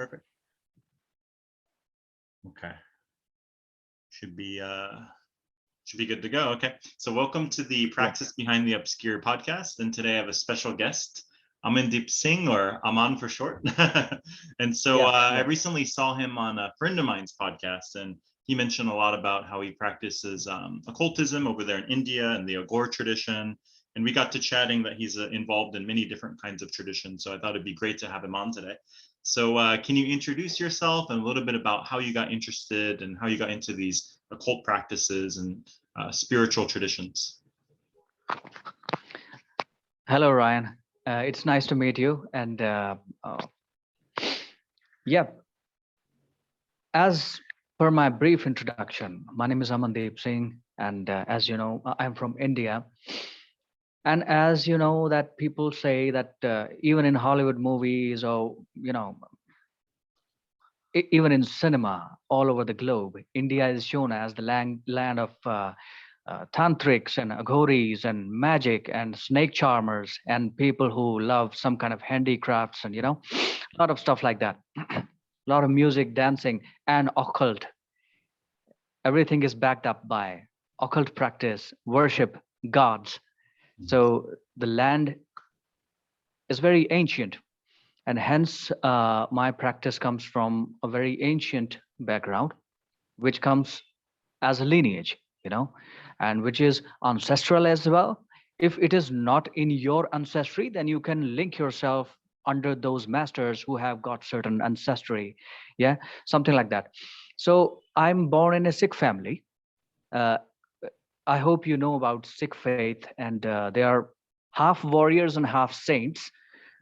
perfect. Okay. Should be good to go. Okay. So welcome to the Praxis Behind the Obscure podcast. And today I have a special guest, Amandeep Singh, or Aman for short. And so I recently saw him on a friend of mine's podcast, and he mentioned a lot about how he practices occultism over there in India and the Aghori tradition. And we got to chatting that he's involved in many different kinds of traditions. So I thought it'd be great to have him on today. So can you introduce yourself and a little bit about how you got interested and how you got into these occult practices and spiritual traditions? Hello, Ryan. It's nice to meet you. And as per my brief introduction, my name is Amandeep Singh. And as you know, I'm from India. And as you know, that people say that even in Hollywood movies or, even in cinema all over the globe, India is shown as the land of tantrics and aghoris and magic and snake charmers and people who love some kind of handicrafts and, a lot of stuff like that. A lot of music, dancing, and occult. Everything is backed up by occult practice, worship, gods. So the land is very ancient, and hence my practice comes from a very ancient background, which comes as a lineage, and which is ancestral as well. If it is not in your ancestry, then you can link yourself under those masters who have got certain ancestry, something like that. So I'm born in a Sikh family. I hope you know about Sikh faith, and they are half warriors and half saints.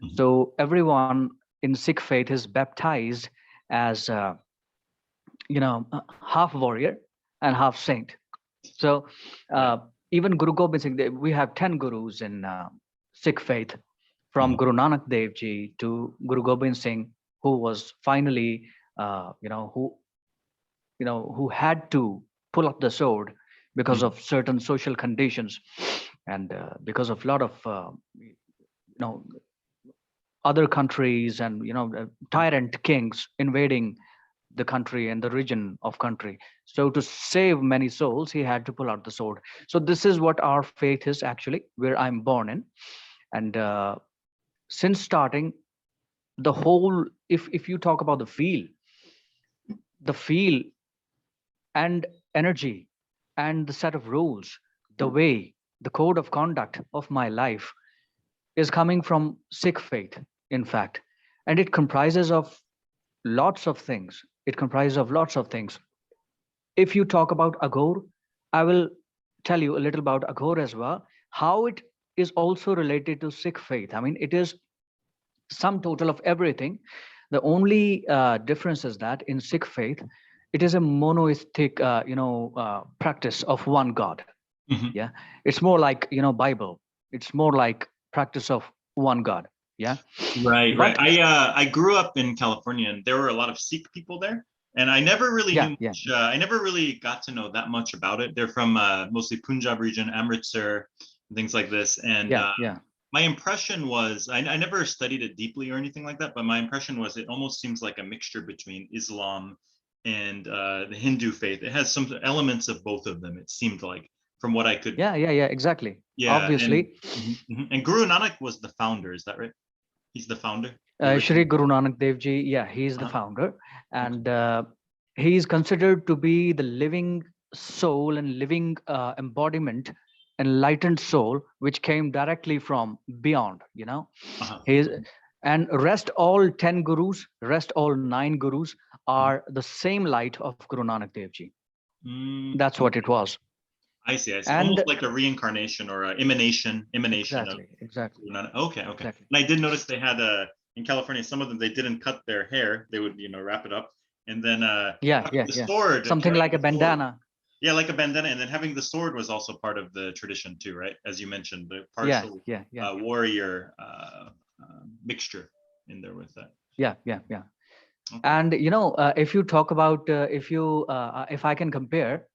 Mm-hmm. So everyone in Sikh faith is baptized as, half warrior and half saint. So even Guru Gobind Singh, we have 10 gurus in Sikh faith, from Guru Nanak Dev Ji to Guru Gobind Singh, who was finally, who had to pull up the sword because of certain social conditions, and because of a lot of other countries and tyrant kings invading the country and the region of country. So to save many souls, he had to pull out the sword. So this is what our faith is actually, where I'm born in. And since starting, the whole, if you talk about the feel and energy and the set of rules, the way, the code of conduct of my life is coming from Sikh faith, in fact. And it comprises of lots of things. If you talk about Aghori, I will tell you a little about Aghori as well, how it is also related to Sikh faith. I mean, it is sum total of everything. The only difference is that in Sikh faith, it is a monotheistic, practice of one God. Yeah, it's more like Bible. It's more like practice of one God. Yeah. Right. I grew up in California, and there were a lot of Sikh people there, and I never really knew much. I never really got to know that much about it. They're from mostly Punjab region, Amritsar, and things like this. And my impression was, I never studied it deeply or anything like that, but my impression was it almost seems like a mixture between Islam and the Hindu faith. It has some elements of both of them, it seemed like, from what I could. Exactly. Obviously. And Guru Nanak was the founder, is that right? He's the founder? Shri Guru Nanak Dev Ji, he's the founder. And he is considered to be the living soul and living embodiment, enlightened soul, which came directly from beyond, and rest all 10 gurus, rest all 9 gurus are the same light of Guru Nanak Dev Ji. That's what it was. I see. And almost like a reincarnation or an emanation. Exactly. Okay. Exactly. And I did notice they had in California, some of them, they didn't cut their hair. They would, wrap it up, and then the sword, something like a bandana. Yeah, like a bandana, and then having the sword was also part of the tradition too, right? As you mentioned, the partial warrior mixture in there with that. Yeah. Okay. And if you talk about if I can compare,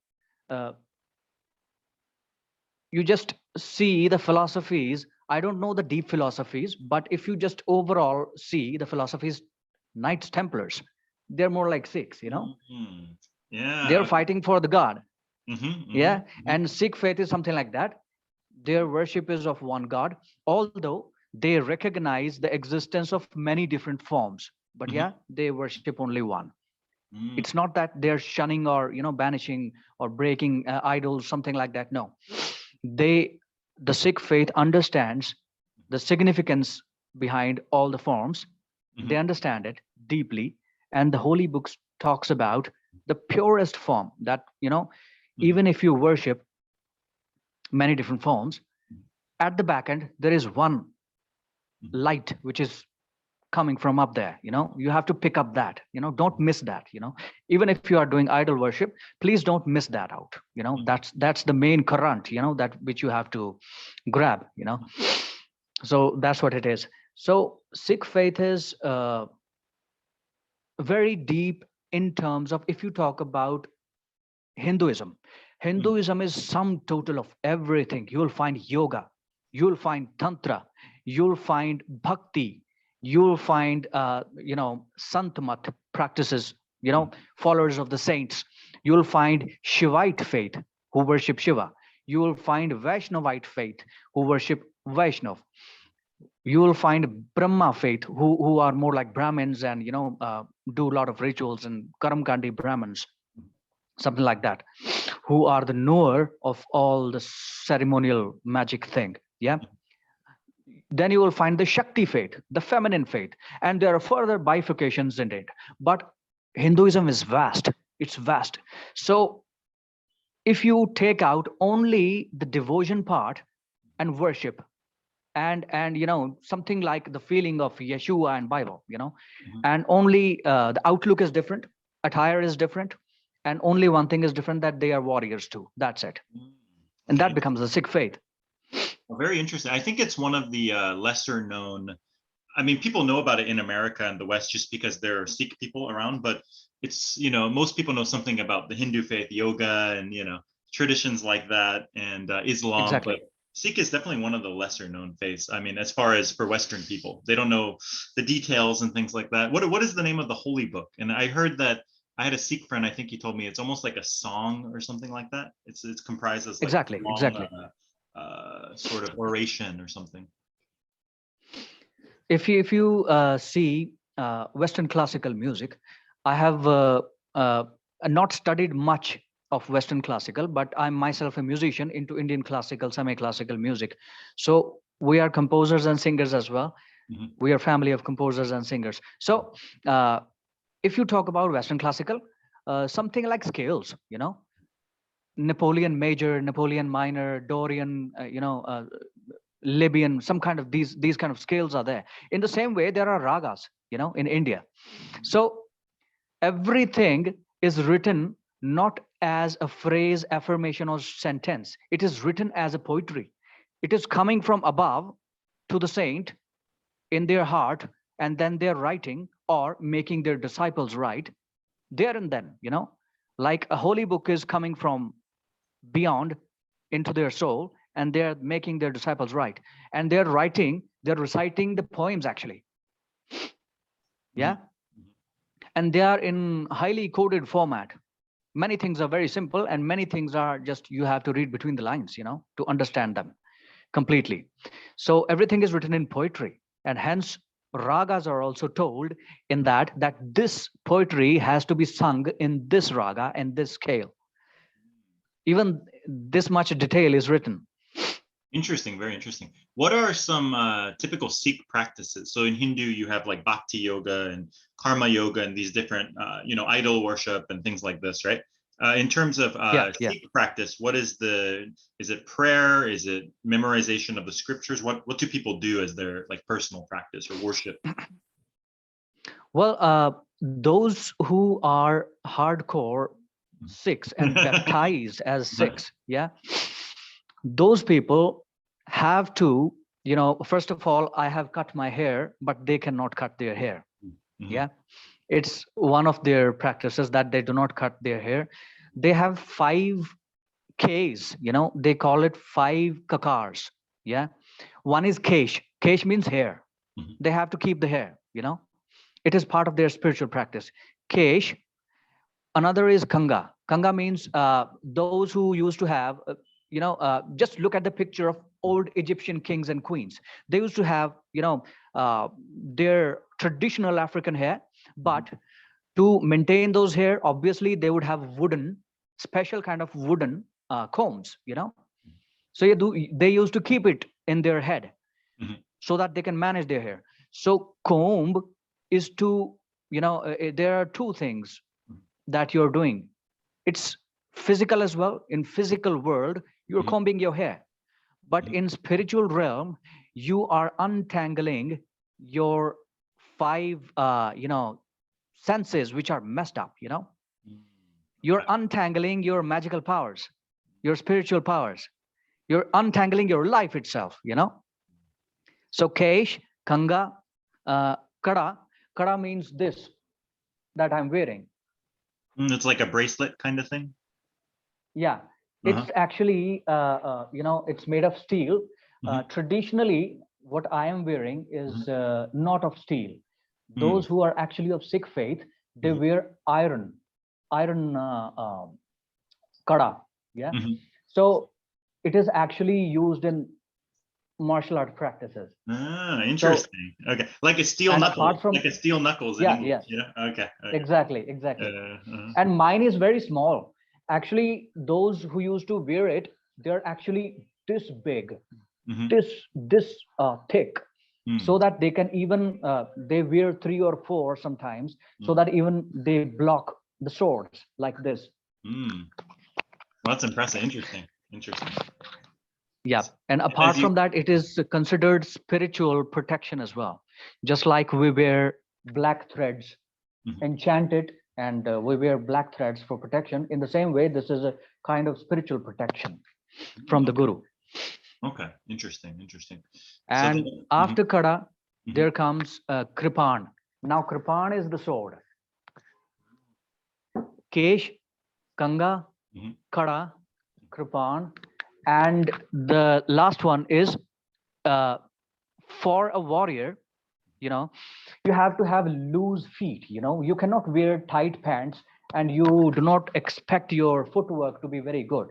you just see the philosophies. I don't know the deep philosophies, but if you just overall see the philosophies Knights Templars. They're more like Sikhs, you know. Mhm. Yeah. They're fighting for the God. Yeah. Mhm. And Sikh faith is something like that. Their worship is of one God, although they recognize the existence of many different forms. But Mhm. yeah, they worship only one. Mhm. It's not that they're shunning or banishing or breaking idols, something like that. No, they the Sikh faith understands the significance behind all the forms. They Mhm. understand it deeply, and the holy books talks about the purest form, that Mhm. even if you worship many different forms, at the back end there is one Mhm. light which is coming from up there. You have to pick up that. Don't miss that. Even if you are doing idol worship, please don't miss that out. Mhm. That's the main current, that which you have to grab. So that's what it is. So Sikh faith is very deep in terms of, if you talk about Hinduism. Mhm. Hinduism is sum total of everything. You will find yoga, you will find tantra, you'll find bhakti, you'll find santmat practices, followers of the saints. You'll find Shivite faith, who worship Shiva. You will find Vaishnavite faith, who worship Vaishnav. You will find Brahma faith, who are more like Brahmins and do a lot of rituals, and Karamkandi Brahmins, something like that, who are the knower of all the ceremonial magic thing. Yeah. Then you will find the Shakti faith, the feminine faith, and there are further bifurcations in it. But Hinduism is vast. It's vast. So if you take out only the devotion part and worship, and something like the feeling of Yeshua and Bible, Mhm. and only the outlook is different, attire is different, and only one thing is different, that they are warriors too. That's it. Mhm. And Okay. that becomes a Sikh faith. Well, very interesting. I think it's one of the lesser known. I mean, people know about it in America and the West just because there are Sikh people around, but it's, most people know something about the Hindu faith, yoga, and, traditions like that, and Islam. But Exactly. Sikh is definitely one of the lesser known faiths. I mean, as far as for Western people, they don't know the details and things like that. What is the name of the holy book? And I heard that I had a Sikh friend. I think he told me it's almost like a song or something like that. It's comprised as like Exactly. long Exactly. sort of oration or something. If you see Western classical music, I have uh, not studied much of Western classical, but I'm myself a musician into Indian classical, semi-classical music. So we are composers and singers as well. Mhm. We are family of composers and singers. So uh, if you talk about Western classical, something like scales, Napoleon major, Napoleon minor, Dorian, Libyan, some kind of these kind of scales are there. In the same way, there are ragas, in India. So everything is written not as a phrase, affirmation, or sentence. It is written as a poetry. It is coming from above to the saint in their heart, and then they're writing or making their disciples write there and then. Like a holy book is coming from beyond into their soul, and they're making their disciples write, and they're reciting the poems actually. Mhm. Yeah. And they are in highly coded format. Many things are very simple, and many things are just you have to read between the lines, to understand them completely. So everything is written in poetry, and hence ragas are also told in that this poetry has to be sung in this raga and this scale. Even this much detail is written. Interesting, very interesting. What are some typical Sikh practices? So in Hindu, you have like bhakti yoga and karma yoga and these different, idol worship and things like this, right? In terms of Yeah, yeah. Sikh practice, is it prayer? Is it memorization of the scriptures? What do people do as their like personal practice or worship? Well, those who are hardcore Sikhs and baptized as Sikhs, yeah, those people have to, first of all, I have cut my hair, but they cannot cut their hair. Mhm. Yeah, it's one of their practices that they do not cut their hair. They have 5 Ks, they call it 5 kakars. Yeah, one is kesh. Kesh means hair. Mhm. They have to keep the hair, It is part of their spiritual practice. Kesh, another is Kanga. Kanga means those who used to have, just look at the picture of old Egyptian kings and queens. They used to have, their traditional African hair, but to maintain those hair, obviously they would have wooden, special kind of wooden combs, So they used to keep it in their head so that they can manage their hair. So comb is to, there are two things that you're doing. It's physical as well. In physical world, you're combing your hair. But in spiritual realm, you are untangling your five, senses which are messed up, You're untangling your magical powers, your spiritual powers. You're untangling your life itself, So Kesh, Kanga, Kada. Kada means this that I'm wearing. It's like a bracelet kind of thing. Yeah, it's actually, it's made of steel. Traditionally, what I am wearing is not of steel. Those who are actually of Sikh faith, they wear iron kada. Yeah. So it is actually used in martial art practices. Interesting. So, okay, like a steel knuckle, like a steel knuckles in English. Yeah. Okay. Exactly. And mine is very small. Actually, those who used to wear it, they're actually this big, this thick, so that they can even they wear 3 or 4 sometimes, so that even they block the swords like this. Well, that's impressive. Interesting. Yeah, and apart from that, it is considered spiritual protection as well. Just like we wear black threads, enchanted, and we wear black threads for protection. In the same way, this is a kind of spiritual protection from the Guru. Okay, interesting. And so after Kada, there comes Kripan. Now, Kripan is the sword. Kesh, Kanga, Kada, Kripan. And the last one is for a warrior, you have to have loose feet. You cannot wear tight pants, and you do not expect your footwork to be very good.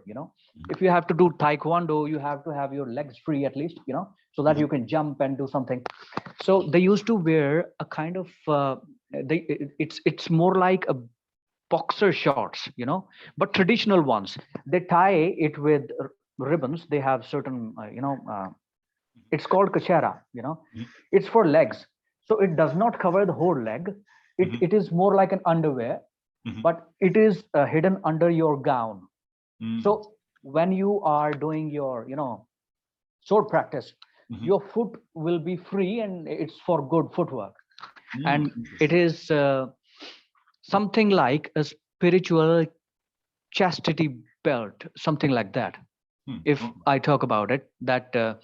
If you have to do taekwondo, you have to have your legs free at least, so that you can jump and do something. So they used to wear a kind of it's more like a boxer shorts, but traditional ones. They tie it with ribbons. They have certain it's called kachera. It's for legs, so it does not cover the whole leg. It is more like an underwear, but it is hidden under your gown. So when you are doing your sword practice, your foot will be free, and it's for good footwork. And it is something like a spiritual chastity belt, something like that. If I talk about it, that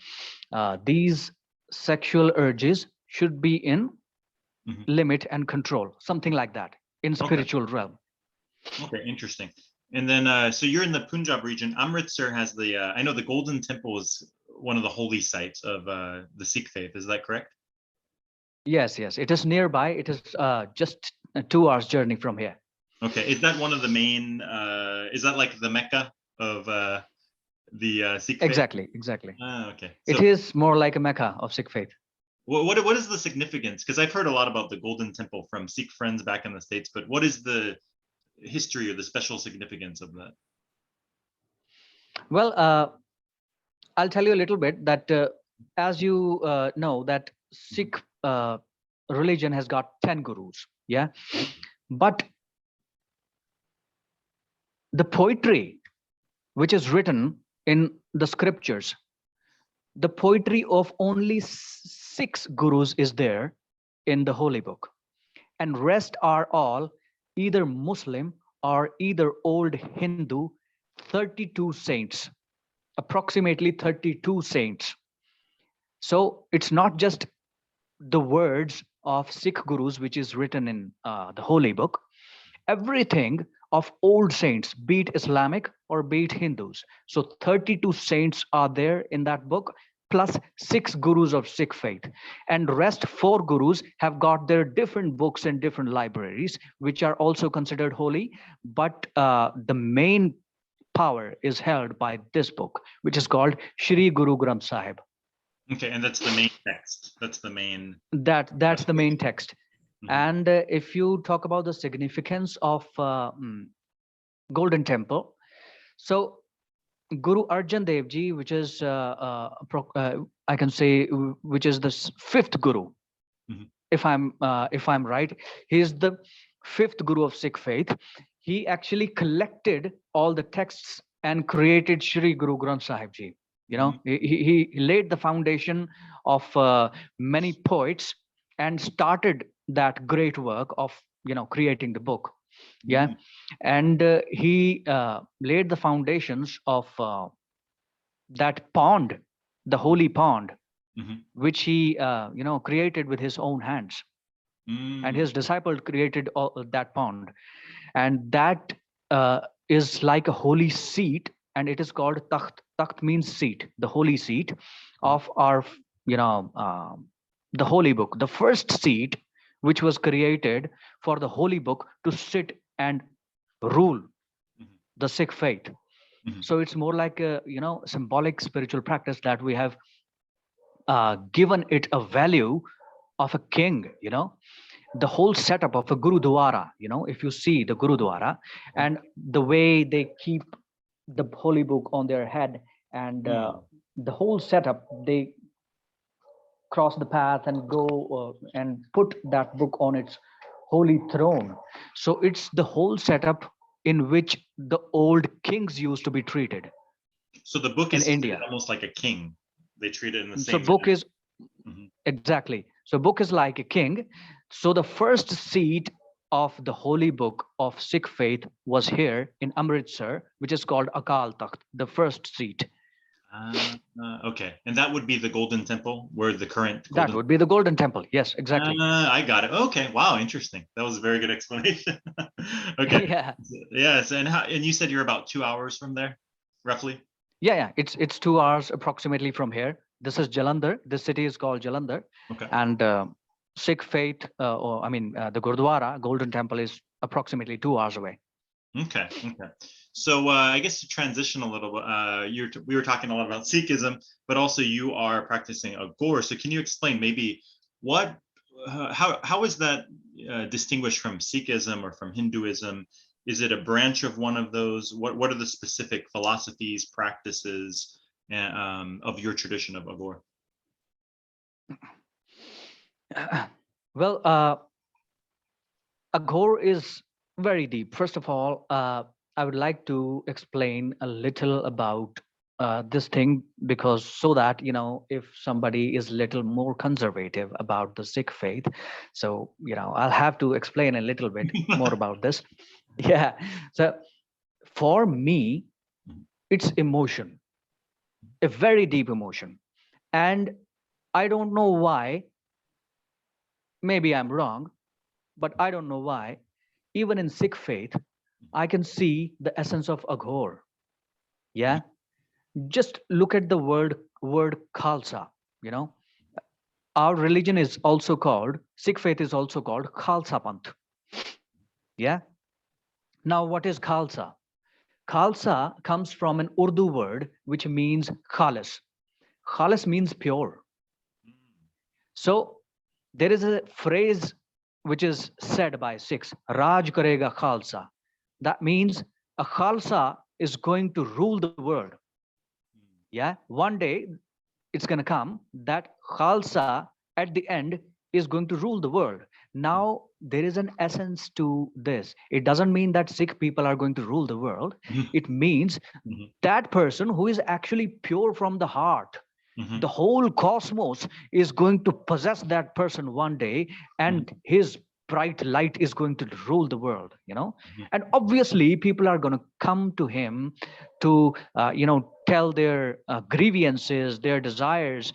these sexual urges should be in limit and control, something like that, in spiritual realm. Okay, interesting. And then, so you're in the Punjab region. Amritsar has the, I know the Golden Temple is one of the holy sites of the Sikh faith. Is that correct? Yes. It is nearby. It is just a 2 hours journey from here. Okay, is that one of the main, is that like the Mecca of the Sikh faith? Exactly. Okay. So, it is more like a Mecca of Sikh faith. What is the significance? Because I've heard a lot about the Golden Temple from Sikh friends back in the States, but what is the history or the special significance of that? Well, I'll tell you a little bit that as you know that Sikh religion has got 10 gurus, yeah, but the poetry which is written in the scriptures, the poetry of only 6 gurus is there in the holy book, and rest are all either Muslim or either old Hindu. 32 saints, approximately 32 saints. So it's not just the words of Sikh gurus which is written in the holy book. Everything of old saints, be it Islamic or be it Hindus. So 32 saints are there in that book, plus 6 gurus of Sikh faith, and rest 4 gurus have got their different books and different libraries, which are also considered holy. But the main power is held by this book, which is called Shri Guru Granth Sahib. Okay, and that's the main text. That's the main. That's the main text. Mhm. And if you talk about the significance of Golden Temple, so Guru Arjan Dev Ji, which is I can say, which is the 5th Guru, Mhm. if I'm right, he is the 5th Guru of Sikh faith. He actually collected all the texts and created Shri Guru Granth Sahib Ji. You know, he laid the foundation of many poets and started that great work of creating the book. Yeah, and he laid the foundations of that pond, the holy pond, Mhm. which he created with his own hands, and his disciple created that pond, and that is like a holy seat, and it is called takht. Takht means seat, the holy seat of our the holy book, the first seat which was created for the holy book to sit and rule the Sikh faith. Mhm. So it's more like a symbolic spiritual practice that we have given it a value of a king. The whole setup of a gurudwara, if you see the gurudwara and the way they keep the holy book on their head, and the whole setup, they cross the path and go and put that book on its holy throne. So it's the whole setup in which the old kings used to be treated. So the book in is treated India. almost like a king. They treat it in the So same book manner. is exactly. So book is like a king. So the first seat of the holy book of Sikh faith was here in Amritsar, which is called Akal Takht, the first seat. Okay, and that would be the Golden Temple, where the current That Golden. would be the Golden Temple. Yes, exactly. I got it. Okay, wow, interesting. That was a very good explanation. Okay. Yeah. Yes, and you said you're about 2 hours from there, roughly. Yeah. It's 2 hours approximately from here. This is Jalandhar. This city is called Jalandhar, Okay. and Sikh faith, the Gurdwara Golden Temple is approximately 2 hours away. Okay. So I guess to transition a little bit, we were talking a lot about Sikhism, but also you are practicing Aghori. So can you explain maybe how is that distinguished from Sikhism or from Hinduism? Is it a branch of one of those? What are the specific philosophies, practices of your tradition of Aghori? Well, Aghori is very deep. First of all, I would like to explain a little about this thing, because so that if somebody is little more conservative about the Sikh faith, so I'll have to explain a little bit more about this. Yeah. So for me, it's emotion, a very deep emotion, and I don't know why. Maybe I'm wrong, but I don't know why. Even in Sikh faith, I can see the essence of Aghor. Yeah. Just look at the word Khalsa. Our religion is also called, Sikh faith is also called Khalsa Panth. Yeah. Now, what is Khalsa? Khalsa comes from an Urdu word which means khalis. Khalis means pure. So there is a phrase which is said by Sikhs, Raj Karega Khalsa. That means a Khalsa is going to rule the world. Yeah, one day it's going to come that Khalsa at the end is going to rule the world. Now, there is an essence to this. It doesn't mean that Sikh people are going to rule the world. It means that person who is actually pure from the heart, the whole cosmos is going to possess that person one day, and his bright light is going to rule the world. And obviously people are going to come to him to tell their grievances, their desires.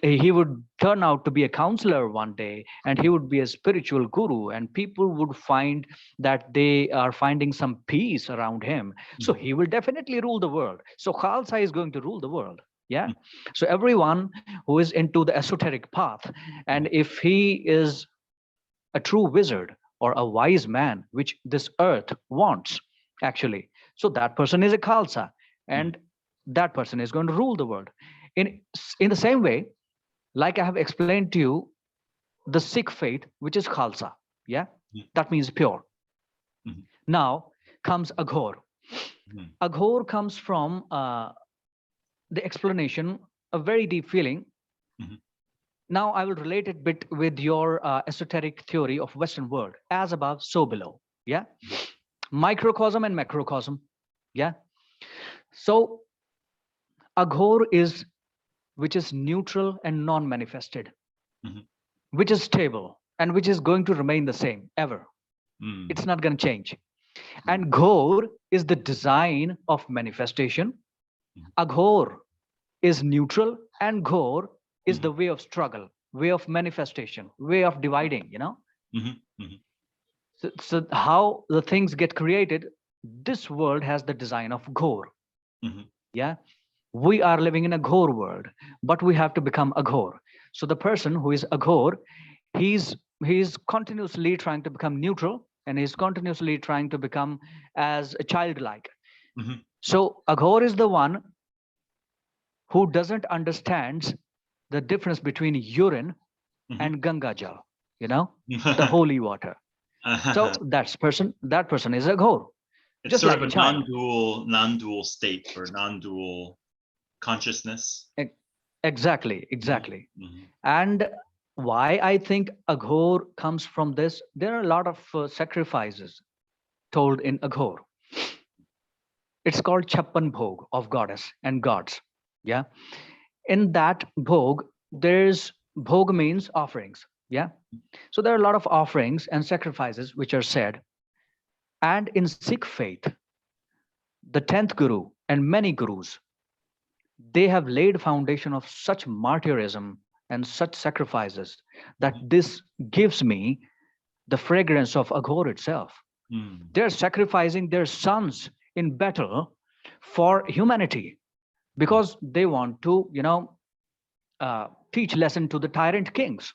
He would turn out to be a counselor one day, and he would be a spiritual guru, and people would find that they are finding some peace around him. So he will definitely rule the world. So Khalsa is going to rule the world. Yeah. So everyone who is into the esoteric path, and if he is a true wizard or a wise man, which this earth wants, actually, so that person is a Khalsa, and that person is going to rule the world. In the same way, like I have explained to you, the Sikh faith, which is Khalsa, yeah, that means pure. Now comes Aghor. Aghor comes from the explanation, a very deep feeling. Now I will relate it bit with your esoteric theory of Western world, as above, so below. Yeah, microcosm and macrocosm. Yeah, so Aghor is which is neutral and non-manifested, which is stable and which is going to remain the same ever. It's not going to change. And Ghor is the design of manifestation. Aghor is neutral, and Ghor is the way of struggle, way of manifestation, way of dividing, you know. So how the things get created, this world has the design of Ghor. Yeah, we are living in a Ghor world, but we have to become Aghor. So the person who is Aghor, he's continuously trying to become neutral, and he's continuously trying to become as a childlike. So Aghor is the one who doesn't understand the difference between urine and Ganga Jal, you know, the holy water. So that person is a Aghor. It's just sort like of a a child. non-dual state or non-dual consciousness. Exactly. And why I think Aghor comes from this, there are a lot of sacrifices told in Aghor. It's called Chappan Bhog of goddess and gods. Yeah. In that Bhog, there's Bhog means offerings. Yeah. So there are a lot of offerings and sacrifices which are said. And in Sikh faith, the 10th Guru and many Gurus, they have laid foundation of such martyrism and such sacrifices that this gives me the fragrance of Aghor itself. They're sacrificing their sons in battle for humanity because they want to, teach lesson to the tyrant kings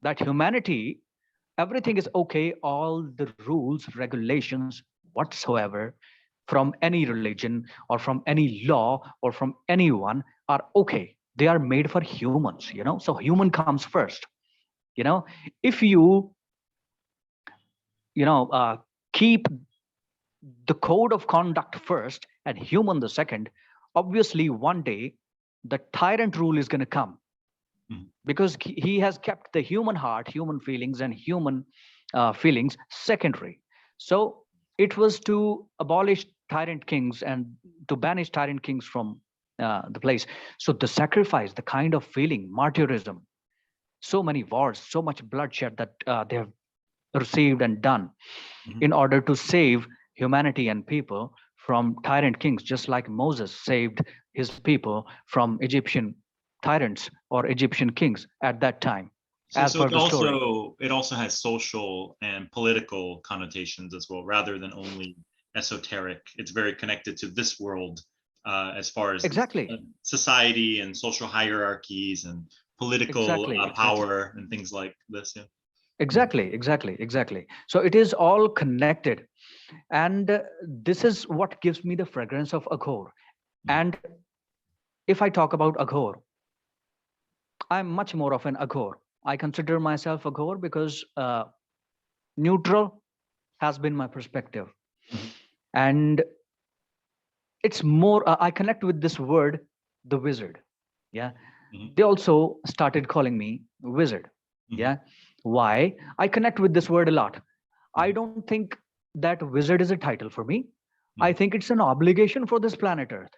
that humanity, everything is okay, all the rules, regulations, whatsoever, from any religion or from any law or from anyone are okay. They are made for humans, so human comes first. If keep the code of conduct first and human the second, obviously one day the tyrant rule is going to come, because he has kept the human heart, human feelings, and human feelings secondary. So it was to abolish tyrant kings and to banish tyrant kings from the place. So the sacrifice, the kind of feeling, martyrism, so many wars, so much bloodshed that they have received and done in order to save humanity and people from tyrant kings, just like Moses saved his people from Egyptian tyrants or Egyptian kings at that time. So it also has social and political connotations as well, rather than only esoteric. It's very connected to this world as far as society and social hierarchies and political power and things like this. Yeah. Exactly. So it is all connected, and this is what gives me the fragrance of Aghor. And if I talk about Aghor, I'm much more of an Aghor. I consider myself Aghor because neutral has been my perspective. And it's more, I connect with this word, the wizard. Yeah. They also started calling me wizard. Yeah. Why? I connect with this word a lot. I don't think that wizard is a title for me. I think it's an obligation for this planet Earth.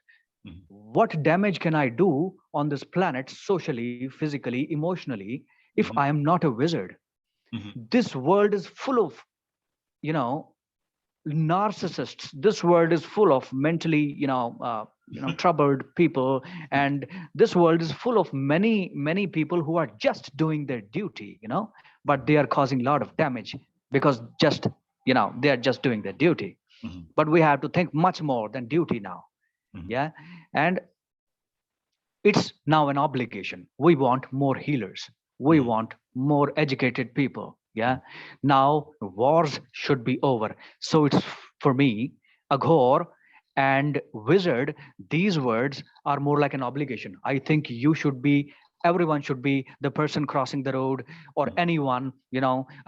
What damage can I do on this planet socially, physically, emotionally, if I am not a wizard? This world is full of, narcissists. This world is full of mentally, troubled people, and this world is full of many people who are just doing their duty, but they are causing a lot of damage because just, they are just doing their duty. But we have to think much more than duty now. Yeah. And it's now an obligation. We want more healers. We Mhm. want more educated people. Yeah. Now wars should be over. So it's for me, Aghor and wizard, these words are more like an obligation. I think you should be, everyone should be the person crossing the road, or Mhm. anyone,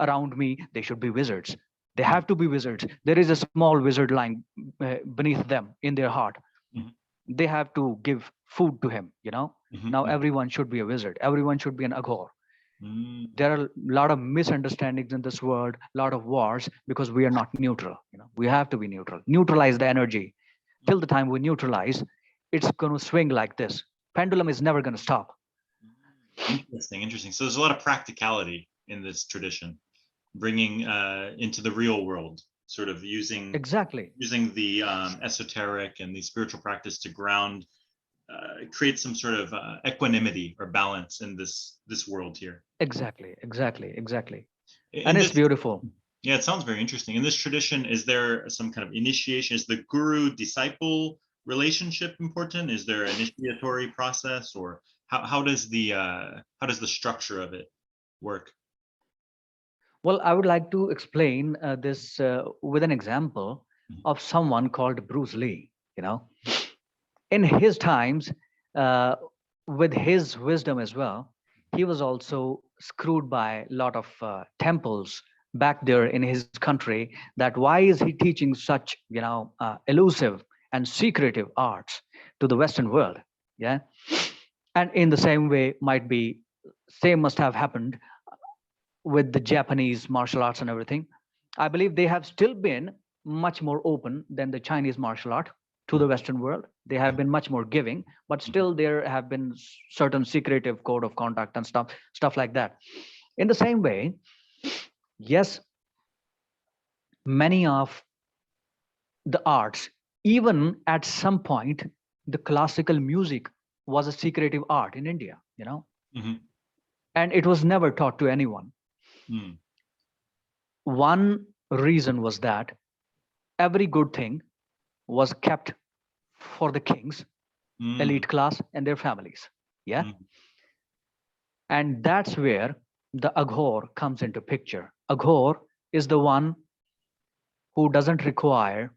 around me, they should be wizards. They Mhm. have to be wizards. There is a small wizard lying beneath them in their heart. Mhm. They have to give food to him. Mhm. Now Mhm. everyone should be a wizard, everyone should be an Aghor. Mm. There are a lot of misunderstandings in this world, a lot of wars, because we are not neutral. We have to be neutral, neutralize the energy. Till the time we neutralize, it's going to swing like this. Pendulum is never going to stop. Interesting, interesting. So there's a lot of practicality in this tradition, bringing into the real world, sort of using Exactly. the esoteric and the spiritual practice to ground, create some sort of equanimity or balance in this world here. Exactly. In And it's this, beautiful. yeah, it sounds very interesting. In this tradition, is there some kind of initiation? Is the guru disciple relationship important? Is there an initiatory process, or how does the structure of it work? Well, I would like to explain this with an example Mhm. of someone called Bruce Lee. In his times, uh, with his wisdom as well, he was also screwed by a lot of temples back there in his country. That why is he teaching such elusive and secretive arts to the Western world? Yeah, and in the same way, might be same must have happened with the Japanese martial arts and everything. I believe they have still been much more open than the Chinese martial art to the Western world. They have been much more giving, but Mhm. still there have been certain secretive code of conduct and stuff like that. In the same way, yes, many of the arts, even at some point, the classical music was a secretive art in India, Mhm. and it was never taught to anyone. Mm. One reason was that every good thing was kept for the kings, Mm. elite class, and their families. Yeah. Mm. And that's where the Aghor comes into picture. Aghor is the one who doesn't require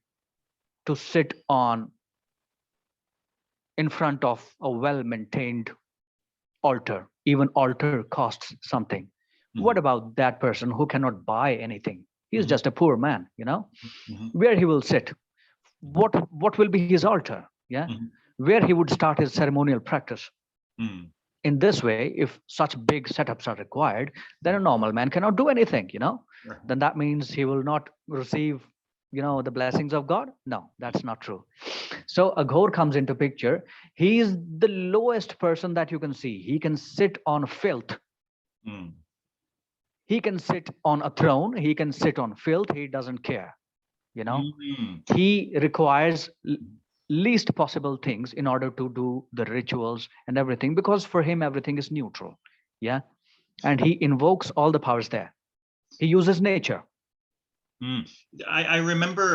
to sit on in front of a well maintained altar. Even altar costs something. What Mhm. about that person who cannot buy anything? He's Mhm. just a poor man. Mhm. Where he will sit? What will be his altar? Yeah. Mhm. Where he would start his ceremonial practice. Mm. In this way, if such big setups are required, then a normal man cannot do anything. Right. Then that means he will not receive the blessings of God. No, that's not true. So Aghor comes into picture. He is the lowest person that you can see. He can sit on filth. Mm. He can sit on a throne. He can sit on filth. He doesn't care. You know, Mm. he requires least possible things in order to do the rituals and everything, because for him everything is neutral. Yeah. And he invokes all the powers there. He uses nature. Mm. I remember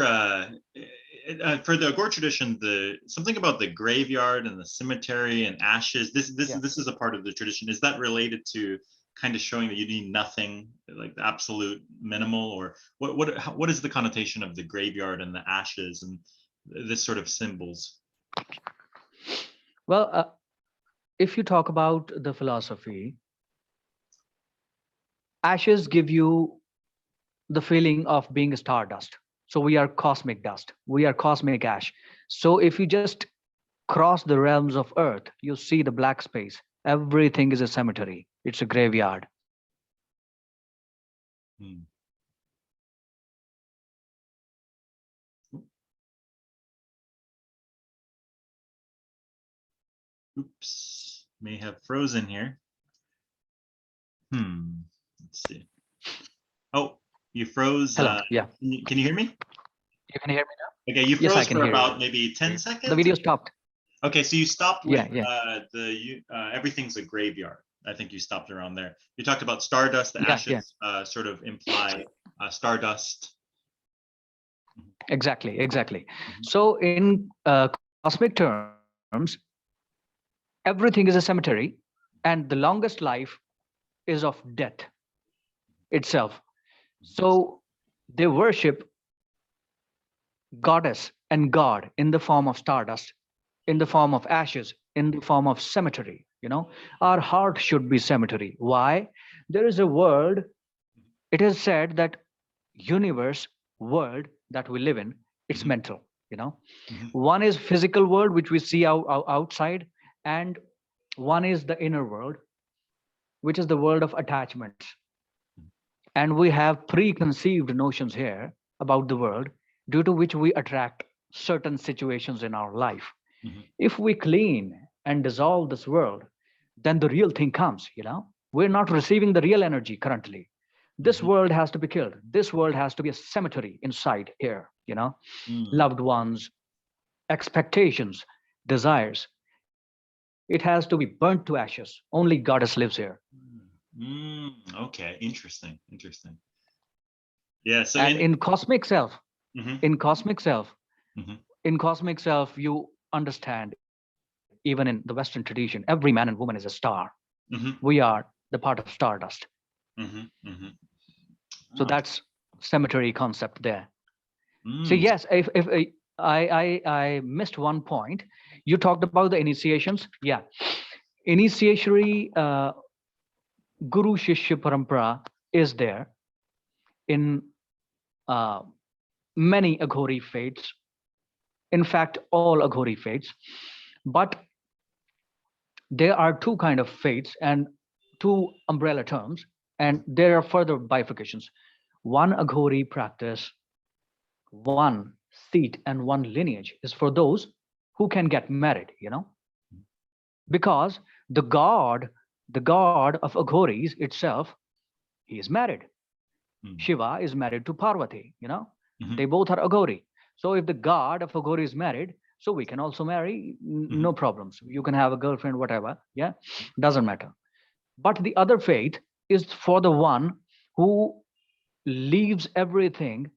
for the Aghori tradition, the something about the graveyard and the cemetery and ashes. Yeah. This is a part of the tradition. Is that related to kind of showing that you need nothing, like the absolute minimal, or what is the connotation of the graveyard and the ashes and this sort of symbols? Well, if you talk about the philosophy, ashes give you the feeling of being stardust. So we are cosmic dust. We are cosmic ash. So if you just cross the realms of earth, you see the black space. Everything is a cemetery. It's a graveyard. Mm. Oops, may have frozen here. Let's see. Oh, you froze. Hello. Yeah. Can you hear me? You can hear me now? Okay, you Yes, I froze can for hear you. about maybe 10 The seconds. video stopped. Okay, so you stopped with Yeah, yeah. everything's a graveyard. I think you stopped around there. You talked about stardust, the Yeah, yeah. ashes sort of imply stardust. Exactly. Mhm. So in cosmic terms, everything is a graveyard. everything is a cemetery, and the longest life is of death itself. So they worship goddess and god in the form of stardust, in the form of ashes, in the form of cemetery. Our heart should be cemetery. Why? There is a world. It is said that universe, world that we live in, it's Mhm. mental. Mhm. One is physical world, which we see outside, and one is the inner world, which is the world of attachments. And we have preconceived notions here about the world, due to which we attract certain situations in our life. Mhm. If we clean and dissolve this world, then the real thing comes. We're not receiving the real energy currently. This Mhm. world has to be killed. This world has to be a cemetery inside here. Mm. Loved ones, expectations, desires. It has to be burnt to ashes. Only goddess lives here. Mm. Okay, interesting, interesting. Yeah, so And in in cosmic self, Mhm. in cosmic self, Mhm. in cosmic self, you understand, even in the Western tradition, every man and woman is a star. Mhm. We are the part of stardust. Mhm. Mhm. So Ah, that's cemetery concept there. So mm. yes, if I missed one point. You talked about the initiations. Yeah, initiatory guru shishya parampara is there in uh, many Aghori faiths. In fact, all Aghori faiths. But there are two kind of faiths and two umbrella terms, and there are further bifurcations. One Aghori practice, one seat, and one lineage is for those who can get married. Because the god of Aghoris itself, he is married. Mm. Shiva is married to Parvati. Mhm. They both are Aghori. So if the god of Aghori is married, so we can also marry, Mhm. no problems. You can have a girlfriend, whatever. Yeah, doesn't matter. But the other faith is for the one who leaves everything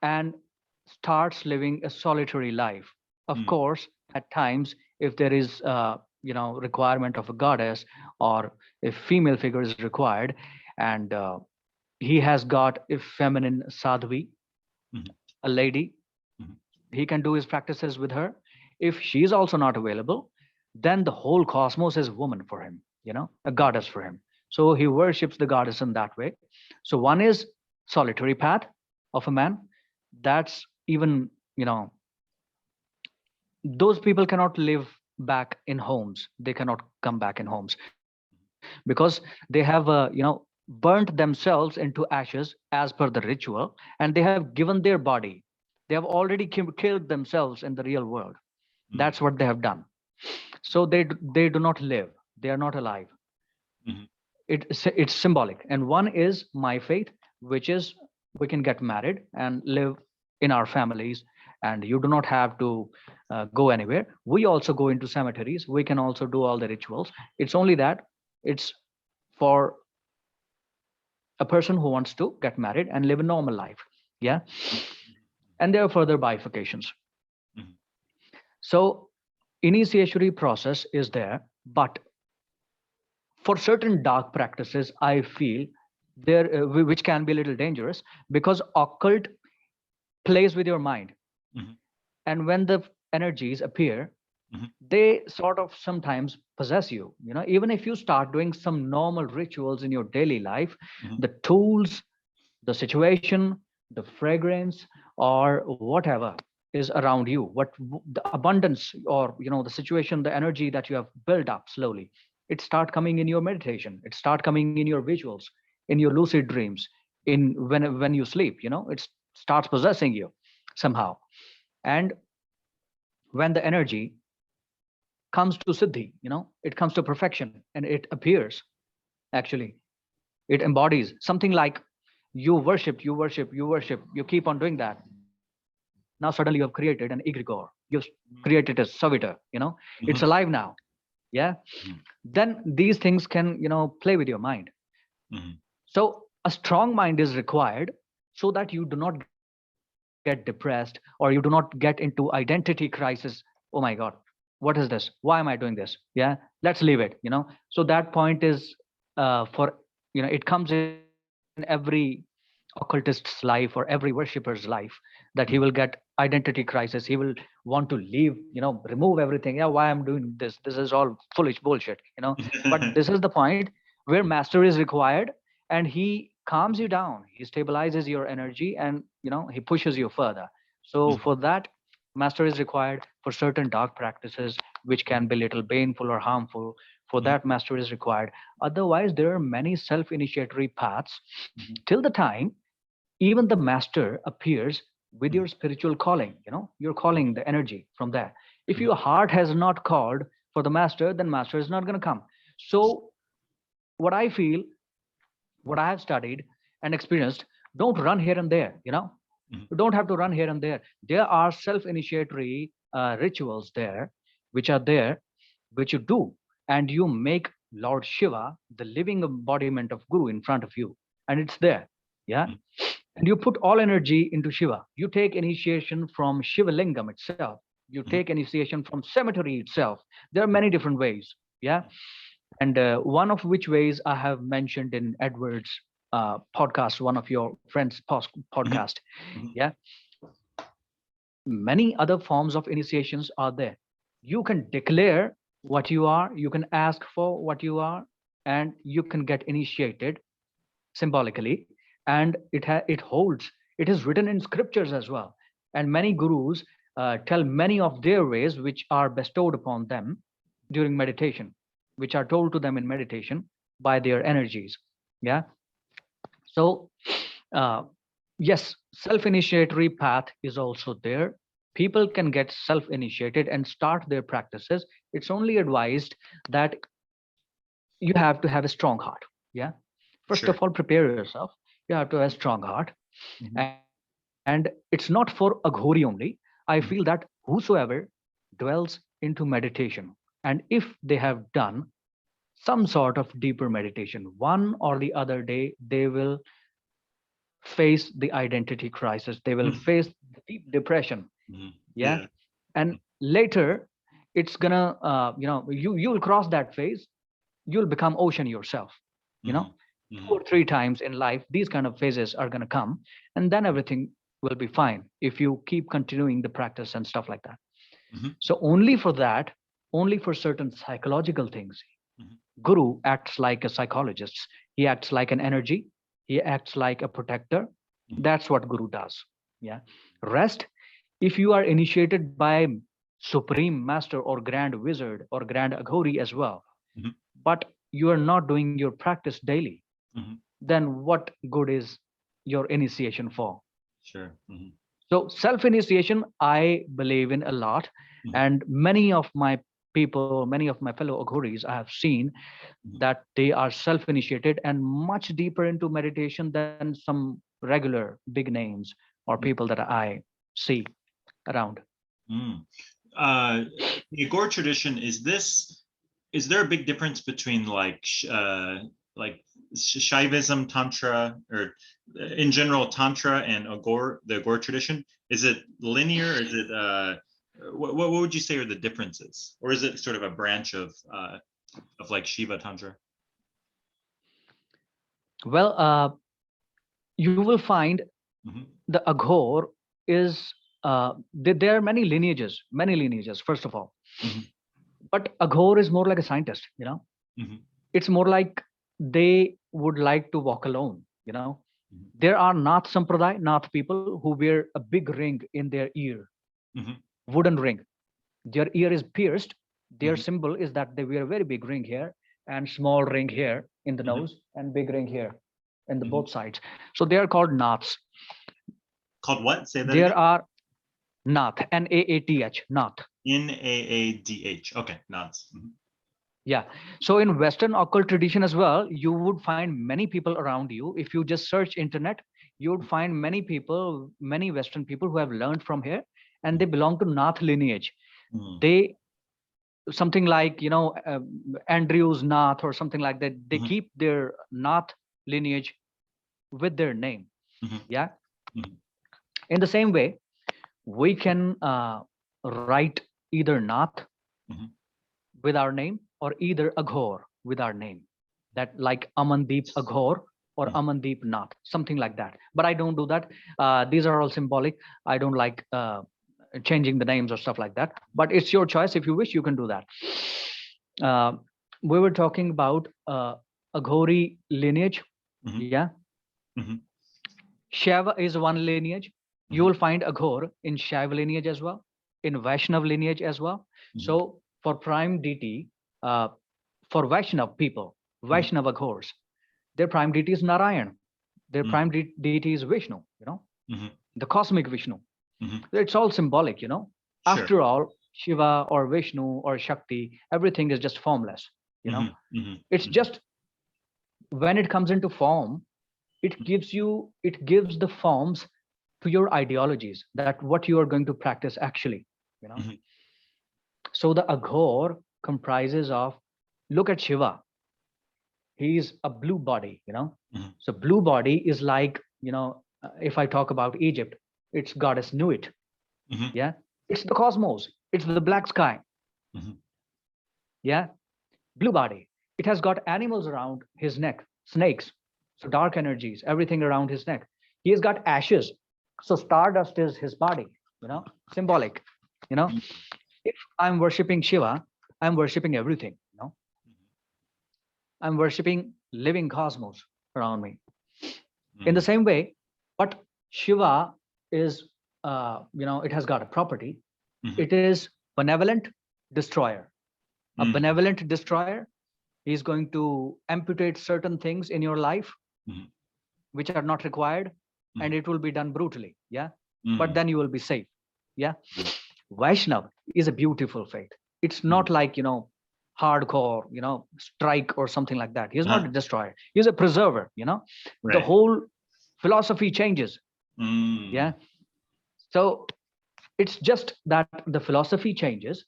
and starts living a solitary life. Of Mm. course, at times, if there is requirement of a goddess, or a female figure is required, and he has got a feminine sadhvi, Mhm. a lady, Mhm. he can do his practices with her. If she is also not available, then the whole cosmos is woman for him, a goddess for him. So he worships the goddess in that way. So one is solitary path of a man. That's even, those people cannot live back in homes. They cannot come back in homes because they have, burnt themselves into ashes as per the ritual, and they have given their body. They have already killed themselves in the real world. Mm. That's what they have done. So they do not live. They are not alive. Mhm. It's symbolic. And one is my faith, which is we can get married and live in our families, and you do not have to go anywhere. We also go into cemeteries. We can also do all the rituals. It's only that it's for a person who wants to get married and live a normal life. Yeah. And there are further bifurcations. Mhm. So initiatory process is there, but for certain dark practices, I feel there, which can be a little dangerous, because occult plays with your mind. Mhm. And when the energies appear, Mhm. they sort of sometimes possess you. Even if you start doing some normal rituals in your daily life, Mhm. the tools, the situation, the fragrance, or whatever is around you, what the abundance, or the situation, the energy that you have built up slowly, it start coming in your meditation. It start coming in your visuals, in your lucid dreams, in when you sleep. It starts possessing you somehow. And when the energy comes to siddhi, it comes to perfection, and it appears, actually, it embodies something like you worship, you worship, you worship, you keep on doing that. Now suddenly you have created an egregore, you've created a servitor, it's Mhm. alive now. Yeah. Mhm. Then these things can, play with your mind. Mhm. So a strong mind is required, so that you do not get depressed, or you do not get into identity crisis. Oh my god, what is this? Why am I doing this? Yeah, let's leave it. So that point is for it comes in every occultist's life or every worshipper's life, that he will get identity crisis. He will want to leave, remove everything. Yeah, why I'm doing this? This is all foolish bullshit. But this is the point where master is required, and he calms you down. He stabilizes your energy, and he pushes you further. So for that, master is required. For certain dark practices which can be little painful or harmful, for that master is required. Otherwise, there are many self-initiatory paths till the time even the master appears with your spiritual calling. You're calling the energy from there. If your heart has not called for the master, then master is not going to come. So what I feel, what I have studied and experienced, don't run here and there. You don't have to run here and there. There are self-initiatory rituals there, which you do, and you make Lord Shiva the living embodiment of Guru in front of you, and it's there. Yeah. And you put all energy into Shiva. You take initiation from Shiva Lingam itself. You take initiation from cemetery itself. There are many different ways. Yeah. And one of which ways I have mentioned in Edward's podcast, one of your friends' podcast. Yeah. Many other forms of initiations are there. You can declare what you are, you can ask for what you are, and you can get initiated symbolically. And it holds, it is written in scriptures as well. And many gurus tell many of their ways which are bestowed upon them during meditation, which are told to them in meditation by their energies. Yeah. So yes, self-initiatory path is also there. People can get self-initiated and start their practices. It's only advised that you have to have a strong heart. Yeah. First of all, prepare yourself. You have to have a strong heart. And it's not for Aghori only. I feel that whosoever dwells into meditation, and if they have done some sort of deeper meditation, one or the other day, they will face the identity crisis. They will face deep depression. Yeah. And later, it's gonna, you will cross that phase. You'll become ocean yourself. You know, 2 or 3 times in life, these kind of phases are gonna come, and then everything will be fine if you keep continuing the practice and stuff like that. So only for that, only for certain psychological things, Guru acts like a psychologist. He acts like an energy. He acts like a protector. That's what Guru does. Yeah. Rest, if you are initiated by Supreme Master or Grand Wizard or Grand Aghori as well, but you are not doing your practice daily, then what good is your initiation for? Sure. So self-initiation, I believe in a lot. And many of my people, many of my fellow Aghoris, I have seen that they are self-initiated and much deeper into meditation than some regular big names or people that I see around. The Aghori tradition, is there a big difference between like Shaivism, Tantra, or in general Tantra and the Aghori tradition? Is it linear? Is it what would you say are the differences, or is it sort of a branch of like Shiva Tantra? Well, you will find the Aghor is there are many lineages, first of all. But Aghor is more like a scientist, It's more like they would like to walk alone, There are Nath Sampradaya, Nath people who wear a big ring in their ear, wooden ring. Their ear is pierced. Their symbol is that they wear a very big ring here and small ring here in the nose and big ring here in the both sides. So they are called Naths. Called what? Say that there again. Are Nath, N-A-A-T-H, Nath. N-A-A-D-H. Okay, Naths. Yeah. So in Western occult tradition as well, you would find many people around you. If you just search internet, you would find many people, many Western people who have learned from here, and they belong to Nath lineage. They, something like, Andrew's Nath or something like that. They keep their Nath lineage with their name. Yeah. In the same way, we can write either Nath Mhm. with our name, or either Aghor with our name, that like Amandeep Aghor or Mhm. Amandeep Nath, something like that. But I don't do that. These are all symbolic. I don't like changing the names or stuff like that. But it's your choice. If you wish, you can do that. Uh, we were talking about Aghori lineage. Mhm. Yeah. Mhm. Shaiva is one lineage. You Mhm. will find Aghor in Shaiva lineage as well, in Vaishnav lineage as well. Mhm. So for prime deity, uh, for Vaishnav people, Mhm. Vaishnav Aghors, their prime deity is Narayan. Their Mhm. prime deity is Vishnu, Mhm. the cosmic Vishnu. Mhm. It's all symbolic, Sure. After all, Shiva or Vishnu or Shakti, everything is just formless, Mhm. Mhm. It's Mhm. just when it comes into form, it gives the forms to your ideologies, that what you are going to practice actually, you know. Mhm. So the Aghor comprises of, look at Shiva, he's a blue body, Mhm. So blue body is like, if I talk about Egypt, it's goddess Nuit. Mhm. Yeah, it's the cosmos, it's the black sky. Mhm. Yeah, blue body. It has got animals around his neck, snakes, so dark energies, everything around his neck. He has got ashes, so stardust is his body, symbolic. You know, Mhm. if I'm worshiping Shiva, I'm worshiping everything. I'm worshiping living cosmos around me. In the Mhm. same way, but Shiva is, it has got a property. Mhm. It is benevolent destroyer. A Mhm. benevolent destroyer is going to amputate certain things in your life Mhm. which are not required, and Mhm. it will be done brutally. Yeah, but Mhm. then you will be safe. Yeah, Mhm. Vaishnav is a beautiful faith. It's Mhm. not like, hardcore, strike or something like that. He's not Uh-huh. a destroyer, he's a preserver. The Right. whole philosophy changes. Yeah, Mm. so it's just that the philosophy changes.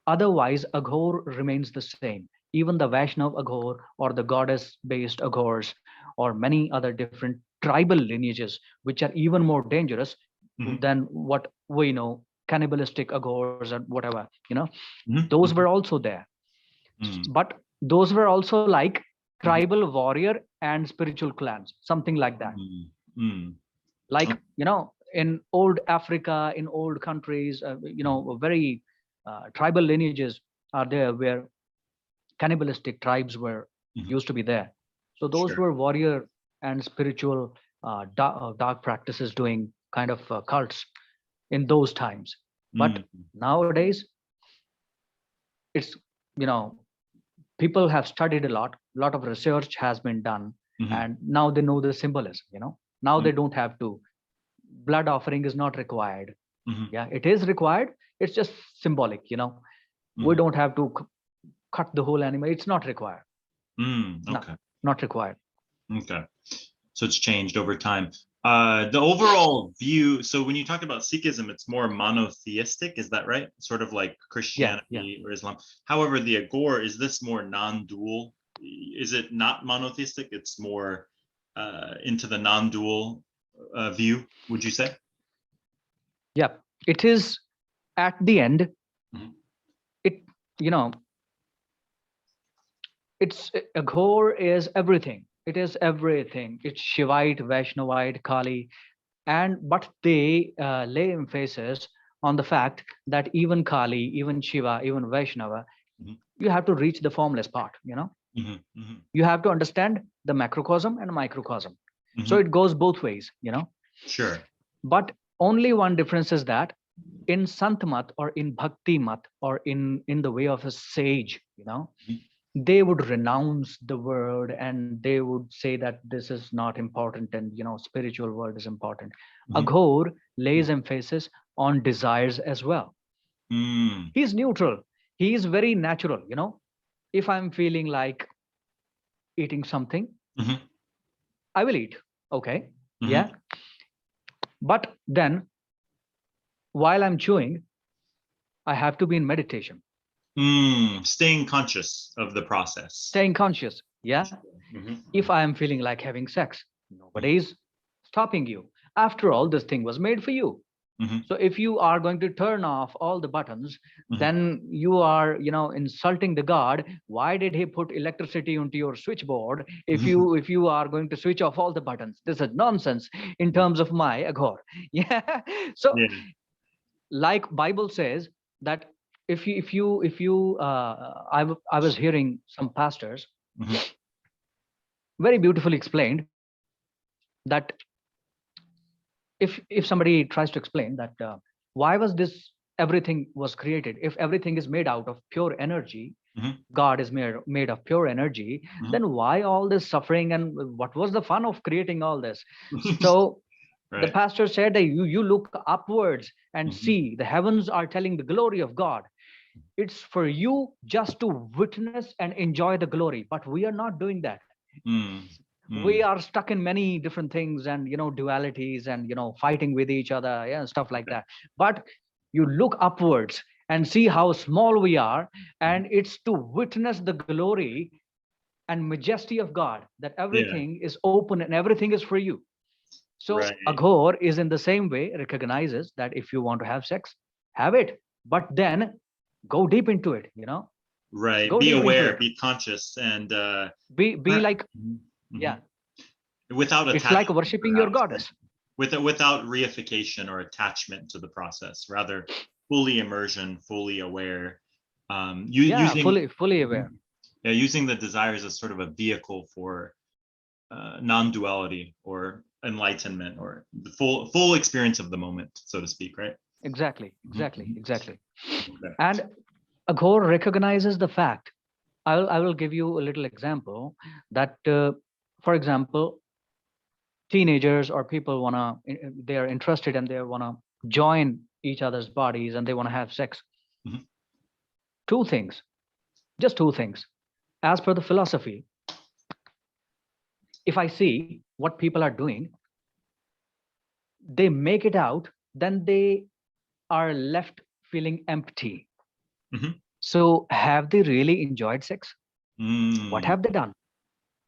Otherwise, Aghor remains the same. Even the Vaishnav Aghor or the goddess based Aghors or many other different tribal lineages, which are even more dangerous Mhm. than what we know, cannibalistic Aghors and whatever, Mhm. those were Mhm. also there. Mm. But those were also like Mhm. tribal warrior and spiritual clans, something like that. Mm. Mm. Like, Oh. in old Africa, in old countries, Mhm. very tribal lineages are there where cannibalistic tribes were Mhm. used to be there. So those Sure. were warrior and spiritual dark practices, doing kind of cults in those times. But Mm. nowadays, it's, you know people have studied a lot of research has been done, Mhm. and now they know the symbolism. Now Mm. they don't have to. Blood offering is not required. Mhm. Yeah, it is required. It's just symbolic. We Mhm. don't have to cut the whole animal. It's not required. Mm. No, Okay. not required. Okay. So it's changed over time. The overall view, so when you talk about Sikhism, it's more monotheistic, is that right? Sort of like Yeah, yeah. Christianity or Islam. However, the Aghor, is this more non-dual? Is it not monotheistic? It's more into the non-dual view, would you say? Yeah, it is. At the end, Mhm. it you know it's Aghor is everything. It is everything. It's Shivite, Vaishnavite, Kali, and but they lay emphasis on the fact that even Kali, even Shiva, even Vaishnava, Mhm. you have to reach the formless part. Mhm. Mhm. You have to understand the macrocosm and microcosm. So Mhm. it goes both ways. Sure. But only one difference is that in Sant Mat or in Bhakti Mat or in the way of a sage, Mhm. they would renounce the word and they would say that this is not important, and spiritual world is important. Mhm. Aghor lays emphasis on desires as well. Mm. He's neutral. He is very natural. If I'm feeling like eating something, Mhm. I will eat. Okay. Mhm. Yeah. But then while I'm chewing, I have to be in meditation, Mm. Staying conscious of the process. staying conscious. Yeah. Mhm. If I am feeling like having sex, Mhm. nobody is stopping you. After all, this thing was made for you. So if you are going to turn off all the buttons, then you are, insulting the god. Why did he put electricity onto your switchboard if you are going to switch off all the buttons? This is nonsense in terms of my Aghor. Yeah. So like Bible says that I was hearing some pastors very beautifully explained that if somebody tries to explain that why was this everything was created, if everything is made out of pure energy, God is made of pure energy, then why all this suffering, and what was the fun of creating all this? So the pastor said that you look upwards and see the heavens are telling the glory of God. It's for you just to witness and enjoy the glory, but we are not doing that. We are stuck in many different things and dualities and fighting with each other, and stuff like that. But you look upwards and see how small we are, and it's to witness the glory and majesty of God, that everything is open and everything is for you. So Aghor is in the same way recognizes that if you want to have sex, have it, but then go deep into it, Right. Go be deep aware, into it. be conscious, and be like without it's like worshiping your goddess. Without reification or attachment to the process, rather fully immersion, fully aware. Using fully aware. Using the desires as sort of a vehicle for non-duality or enlightenment, or the full experience of the moment, so to speak, right? Exactly. And Aghor recognizes the fact. I will give you a little example that, for example, teenagers or people they are interested and they wanna join each other's bodies and they want to have sex. Just two things. As per the philosophy, if I see what people are doing, they make it out, then they are left feeling empty. So have they really enjoyed sex? What have they done?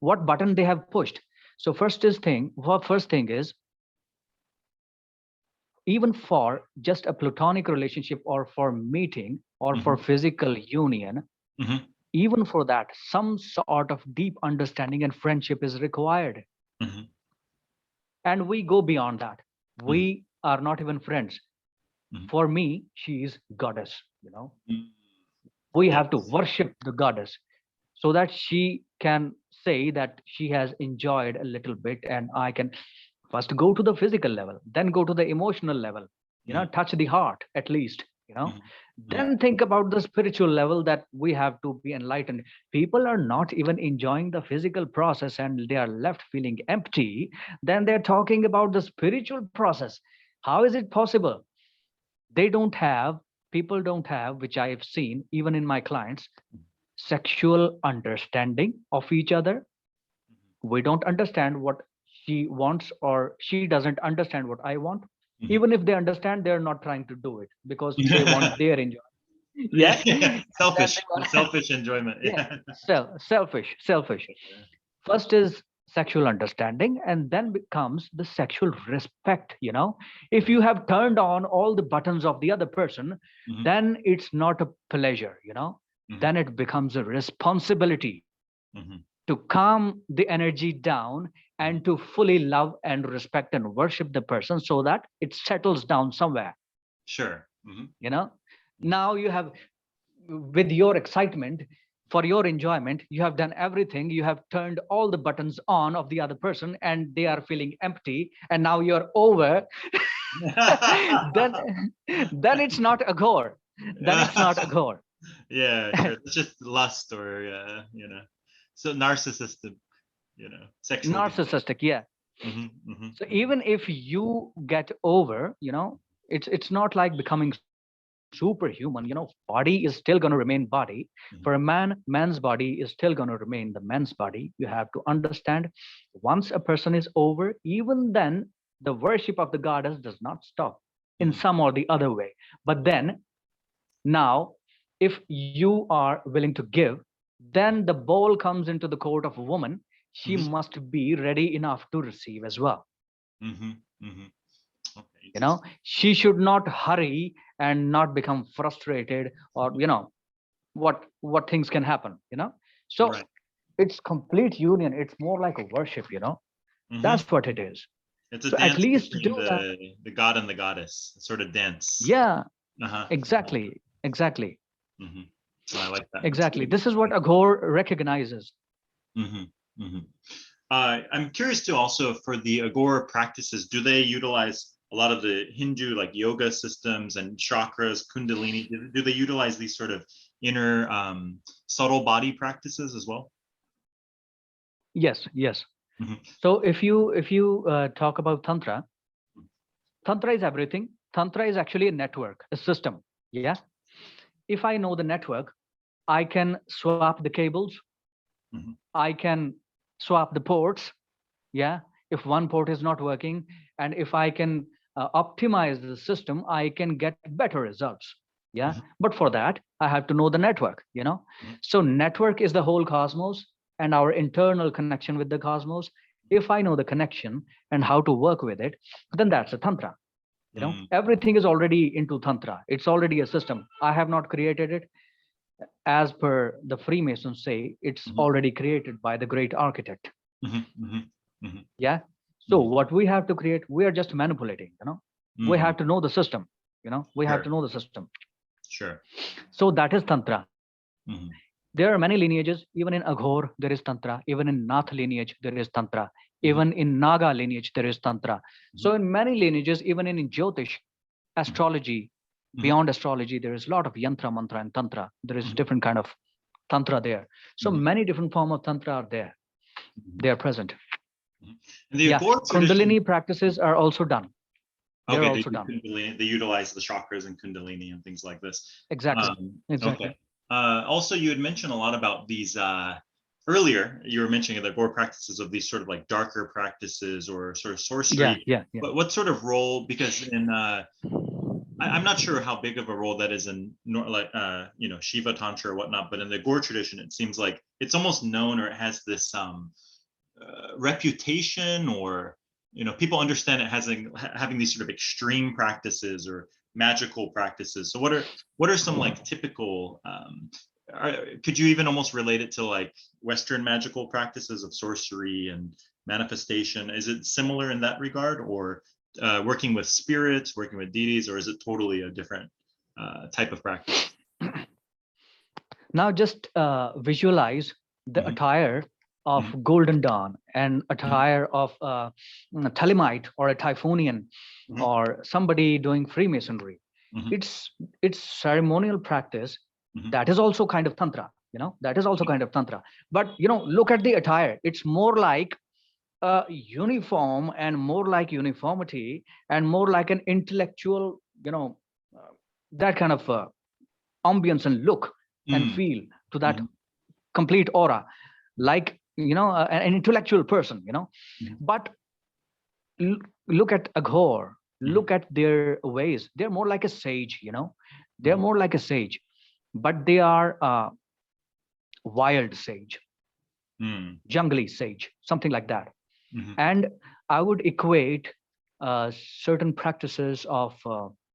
What button they have pushed? So first thing is, even for just a platonic relationship or for meeting or for physical union, even for that, some sort of deep understanding and friendship is required. And we go beyond that. We are not even friends. For me, she is goddess, We have to worship the goddess so that she can say that she has enjoyed a little bit, and I can first go to the physical level, then go to the emotional level, touch the heart at least, then think about the spiritual level, that we have to be enlightened. People are not even enjoying the physical process and they are left feeling empty. Then they're talking about the spiritual process. How is it possible? People don't have, which I have seen even in my clients, sexual understanding of each other. We don't understand what she wants, or she doesn't understand what I want. Even if they understand, they're not trying to do it because they want their enjoyment. Selfish enjoyment. Selfish. First is sexual understanding, and then becomes the sexual respect. If you have turned on all the buttons of the other person, then it's not a pleasure. Then it becomes a responsibility to calm the energy down and to fully love and respect and worship the person so that it settles down somewhere. Sure. Now you have, with your excitement, for your enjoyment, you have done everything. You have turned all the buttons on of the other person and they are feeling empty, and now you're over. then it's not Aghor. Then it's not Aghor. Yeah, sure. It's just lust, or so narcissistic, sexual. Narcissistic, yeah. So even if you get over, it's not like becoming superhuman. Body is still going to remain body. For a man's body is still going to remain the man's body. You have to understand, once a person is over, even then the worship of the goddess does not stop in some or the other way. But then now, if you are willing to give, then the ball comes into the court of a woman. She must be ready enough to receive as well. Okay. You know, she should not hurry and not become frustrated, or what things can happen. So Right. it's complete union. It's more like a worship. Mhm. That's what it is. It's a So at dance least between do that. the god and the goddess, a sort of dance. Yeah, Uh-huh. exactly. Hmm. I like that. It's Exactly. good. This is what Aghor recognizes. Hmm. Hmm. I'm curious too, also for the Aghori practices, do they utilize a lot of the Hindu like yoga systems and chakras, Kundalini? Do they utilize these sort of inner subtle body practices as well? Yes, yes. Mhm. So if you talk about Tantra is everything. Tantra is actually a network, a system. Yeah. If I know the network, I can swap the cables. Mhm. I can swap the ports. Yeah. If one port is not working, and if I can optimize the system, I can get better results. Yeah. Mhm. But for that, I have to know the network. Mhm. So network is the whole cosmos and our internal connection with the cosmos. If I know the connection and how to work with it, then that's a tantra. Mm. Everything is already into tantra. It's already a system. I have not created it. As per the Freemasons say, it's Mhm. already created by the great architect. Mhm. Mhm. Mhm. Yeah. So Mhm. what we have to create, we are just manipulating. We Mhm. have to know the system. We have Sure. to know the system. Sure. So that is tantra. Mhm. There are many lineages. Even in Aghor, there is tantra. Even in Nath lineage, there is tantra. Mhm. Even in Naga lineage, there is tantra. So Mhm. in many lineages, even in Jyotish, Mhm. astrology, Mhm. beyond astrology, there is a lot of yantra, mantra, and tantra. There is Mhm. different kind of tantra there. So Mhm. many different form of tantra are there. Mhm. They are present. Mhm. And the Yeah, Aghori tradition. Kundalini practices are also done. They're Okay, they also do done. Kundalini, they utilize the chakras and Kundalini and things like this. Exactly. Okay. Exactly. Also, you had mentioned a lot about these earlier. You were mentioning the Aghori practices of these sort of like darker practices or sort of Yeah, sorcery. yeah, yeah. But what sort of role? Because in I'm not sure how big of a role that is in like Shiva Tantra or whatnot, but in the Aghori tradition, it seems like it's almost known or it has this reputation, or people understand it has having these sort of extreme practices or magical practices. So what are some like typical could you even almost relate it to like Western magical practices of sorcery and manifestation? Is it similar in that regard, or working with spirits, working with deities, or is it totally a different type of practice? Now just visualize the Mhm. attire of Mhm. Golden Dawn and Mhm. attire of Thelemite or a Typhonian Mhm. or somebody doing Freemasonry. Mhm. It's ceremonial practice. Mhm. That is also kind of tantra. That is also kind of tantra. But look at the attire. It's more like uniform and more like uniformity and more like an intellectual, uh, that kind of ambience and look and Mhm. feel to that Mhm. complete aura, like an intellectual person. Mhm. But look at Aghor, Mhm. look at their ways. They're more like a sage. They're Mhm. more like a sage, but they are wild sage, Mhm. jungly sage, something like that. Mhm. And I would equate certain practices of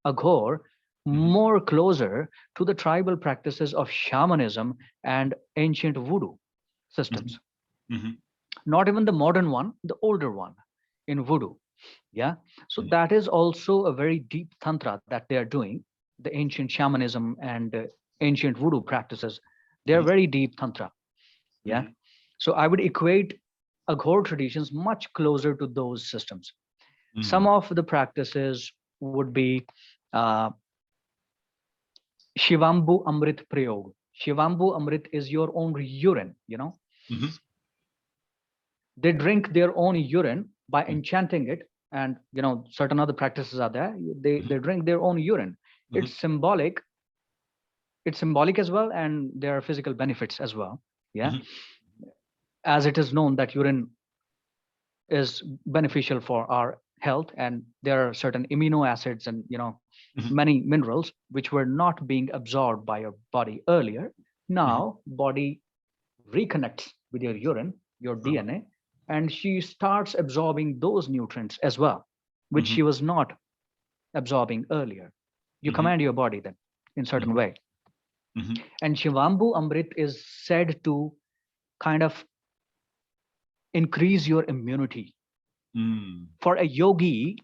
Aghor Mhm. more closer to the tribal practices of shamanism and ancient voodoo Mhm. systems. Mhm. Not even the modern one, the older one in voodoo. Yeah. So Mhm. that is also a very deep tantra that they are doing, the ancient shamanism and ancient voodoo practices. They are Mhm. very deep tantra. Yeah. Mhm. So I would equate Aghor traditions much closer to those systems. Some Mhm. of the practices would be uh, Shivambu Amrit Prayog. Shivambu Amrit is your own urine. Mhm. They drink their own urine by Mhm. enchanting it, and certain other practices are there. They Mhm. drink their own urine. Mhm. It's symbolic. It's symbolic as well, and there are physical benefits as well. Yeah, Mhm. as it is known that urine is beneficial for our health, and there are certain amino acids and Mhm. many minerals which were not being absorbed by your body earlier. Mhm. Now body reconnects with your urine, your Uh-huh. DNA, and she starts absorbing those nutrients as well, which Mhm. she was not. absorbing earlier. You Mhm. command your body then in certain Mhm. way. Mhm. And Shivambu Amrit is said to kind of increase your immunity. Mm. For a yogi,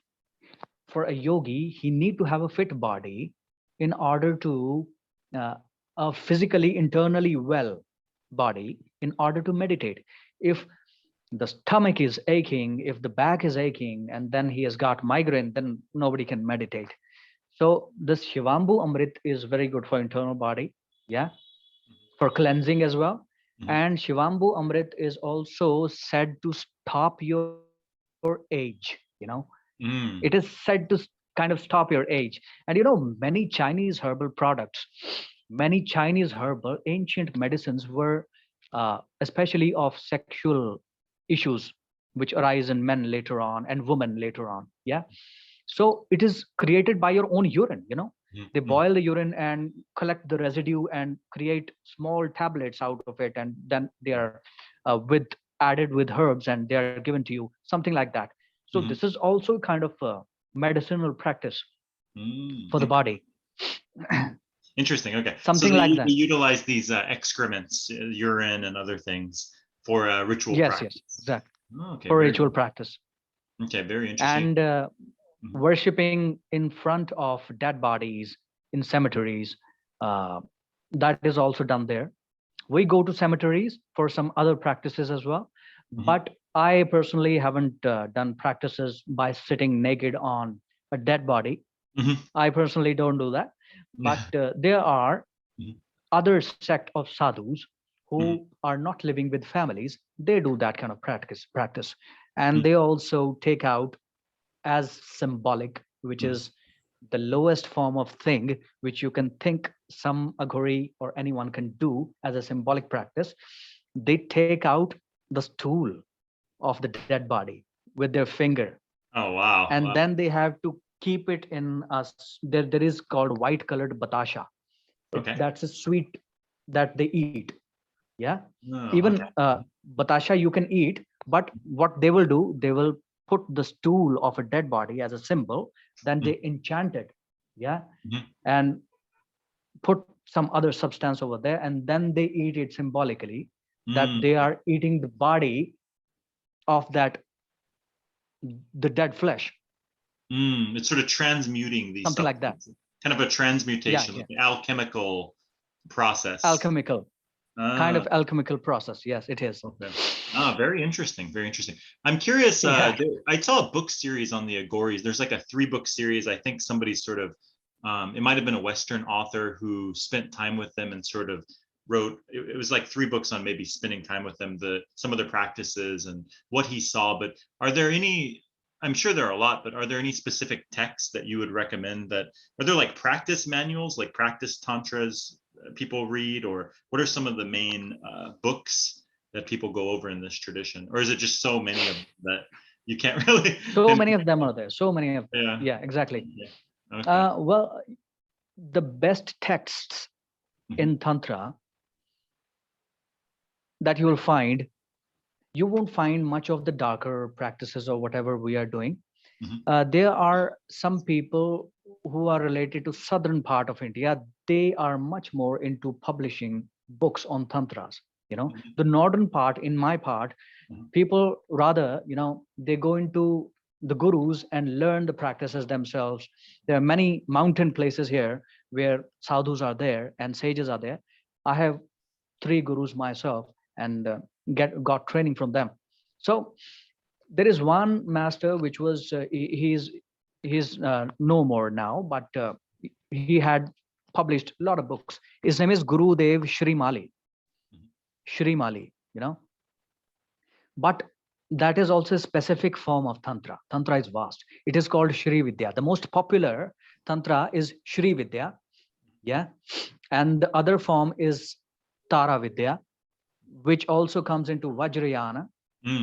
he need to have a fit body in order to uh, a physically internally well body in order to meditate. If the stomach is aching, if the back is aching, and then he has got migraine, then nobody can meditate. So this Shivambu Amrit is very good for internal body, yeah, for cleansing as well. Mhm. And Shivambu Amrit is also said to stop your age, It is said to kind of stop your age. And many Chinese herbal products, many Chinese herbal ancient medicines were especially of sexual issues which arise in men later on and women later on. Yeah. So it is created by your own urine. Mhm. They Mhm. boil the urine and collect the residue and create small tablets out of it, and then they are with added with herbs and they are given to you, something like that. So this Mhm. is also kind of a medicinal practice Mm. for the Okay. body. Interesting. Okay. So Something like they that. utilize these excrements, urine and other things for ritual Yes, practice. exactly. Oh, okay. For Very, ritual practice. okay. Very interesting. And Mhm. worshipping in front of dead bodies in cemeteries, uh, that is also done there. We go to cemeteries for some other practices as well, Mhm. but I personally haven't done practices by sitting naked on a dead body. Mhm. I personally don't do that, but Yeah. there are Mhm. other sect of sadhus Mhm. who are not living with families. They do that kind of practice, and Mhm. they also take out as symbolic, which Mhm. is the lowest form of thing which you can think some Aghori or anyone can do as a symbolic practice. They take out the stool of the dead body with their finger, Oh, wow. and Wow. then they have to keep it in there is called white colored batasha. Okay. That's a sweet that they eat. Yeah. Oh, Even okay. batasha you can eat, but what they will do, they will put the stool of a dead body as a symbol, then Mhm. they enchant it, yeah, Mhm. and put some other substance over there, and then they eat it symbolically that Mm. they are eating the body of that the dead flesh, Mm. It's sort of transmuting these something like that. substances, kind of a Yeah, transmutation, yeah. like an alchemical process. Alchemical, kind Ah, of alchemical process. Yes, it is. okay. Ah, very interesting. Very interesting. I'm curious. Yeah. I saw a book series on the Aghoris. There's like a 3-book series. I think somebody sort of, it might have been a Western author who spent time with them and sort of wrote. It was like 3 books on maybe spending time with them, some of their practices and what he saw. But are there any? I'm sure there are a lot, but are there any specific texts that you would recommend? That are there like practice manuals, like practice tantras people read, or what are some of the main books that people go over in this tradition, or is it just so many of them that you can't really So many pinpoint? of them are there. So many of them. Yeah. Yeah, exactly. Okay. Okay. Well, the best texts Mhm. in Tantra that you will find, you won't find much of the darker practices or whatever we are doing. Mhm. There are some people who are related to southern part of India. They are much more into publishing books on tantras. Mhm. The northern part, in my part, Mhm. people rather, they go into the gurus and learn the practices themselves. There are many mountain places here where sadhus are there and sages are there. I have 3 gurus myself, and get got training from them. So there is one master which was he's no more now, but he had published a lot of books. His name is Guru Dev Shri Mali. Mhm. Shri Mali, but that is also a specific form of tantra. Tantra is vast. It is called Shri Vidya. The most popular tantra is Shri Vidya, yeah, and the other form is Tara Vidya, which also comes into Vajrayana,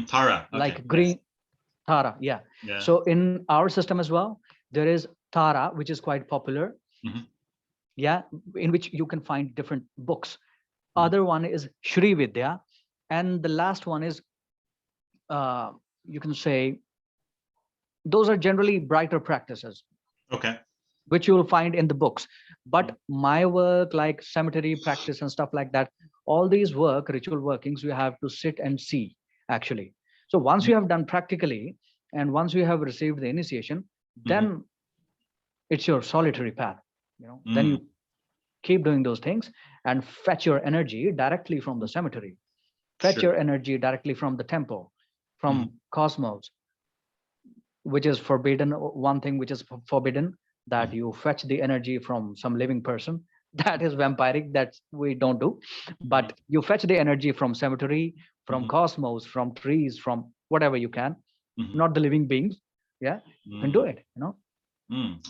Tara. Okay. like Yes. green Tara, yeah. Yeah. So in our system as well, there is Tara, which is quite popular, Mhm. yeah, in which you can find different books. Mhm. Other one is Shri Vidya, and the last one is uh, you can say those are generally brighter practices. Okay. which you will find in the books. But my work, like cemetery practice and stuff like that, all these ritual workings, you have to sit and see actually. So once you have done practically, and once you have received the initiation, Mhm. then it's your solitary path. Then Mm. you keep doing those things and fetch your energy directly from the cemetery, fetch Sure. your energy directly from the temple, Mhm. from cosmos, which is forbidden. One thing which is forbidden, that Mhm. you fetch the energy from some living person. That is vampiric, that we don't do. Mhm. But you fetch the energy from cemetery, from Mhm. cosmos, from trees, from whatever you can, Mhm. not the living beings. Yeah, you can do Mm. it.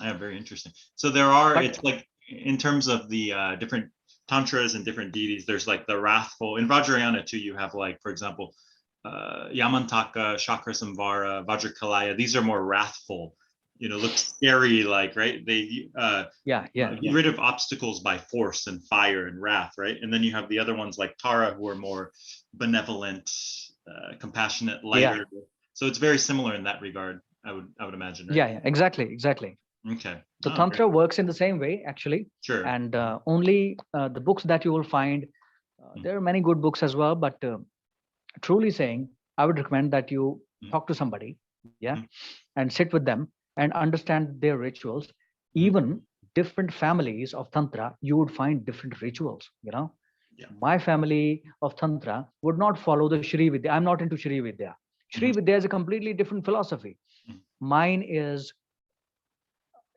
Yeah, very interesting. So there are, But it's like in terms of the different tantras and different deities, there's like the wrathful. In Vajrayana too, you have like, for example, Yamantaka, Chakrasamvara, Vajrakalaya. These are more wrathful, look scary, like, right? They yeah, yeah, get rid of obstacles by force and fire and wrath, right? And then you have the other ones like Tara, who are more benevolent, compassionate, yeah, lighter. So it's very similar in that regard. I would imagine, right? yeah, exactly, exactly. Okay. So Oh, great. Tantra works in the same way, actually. Sure. And only the books that you will find, Mm, there are many good books as well, but truly saying, I would recommend that you mm, talk to somebody, yeah, mm, and sit with them and understand their rituals. mm. Even different families of Tantra, you would find different rituals. Yeah. My family of Tantra would not follow the Shri Vidya. I'm not into Shri Vidya. Shri Mhm, Vidya is a completely different philosophy. mm, Mine is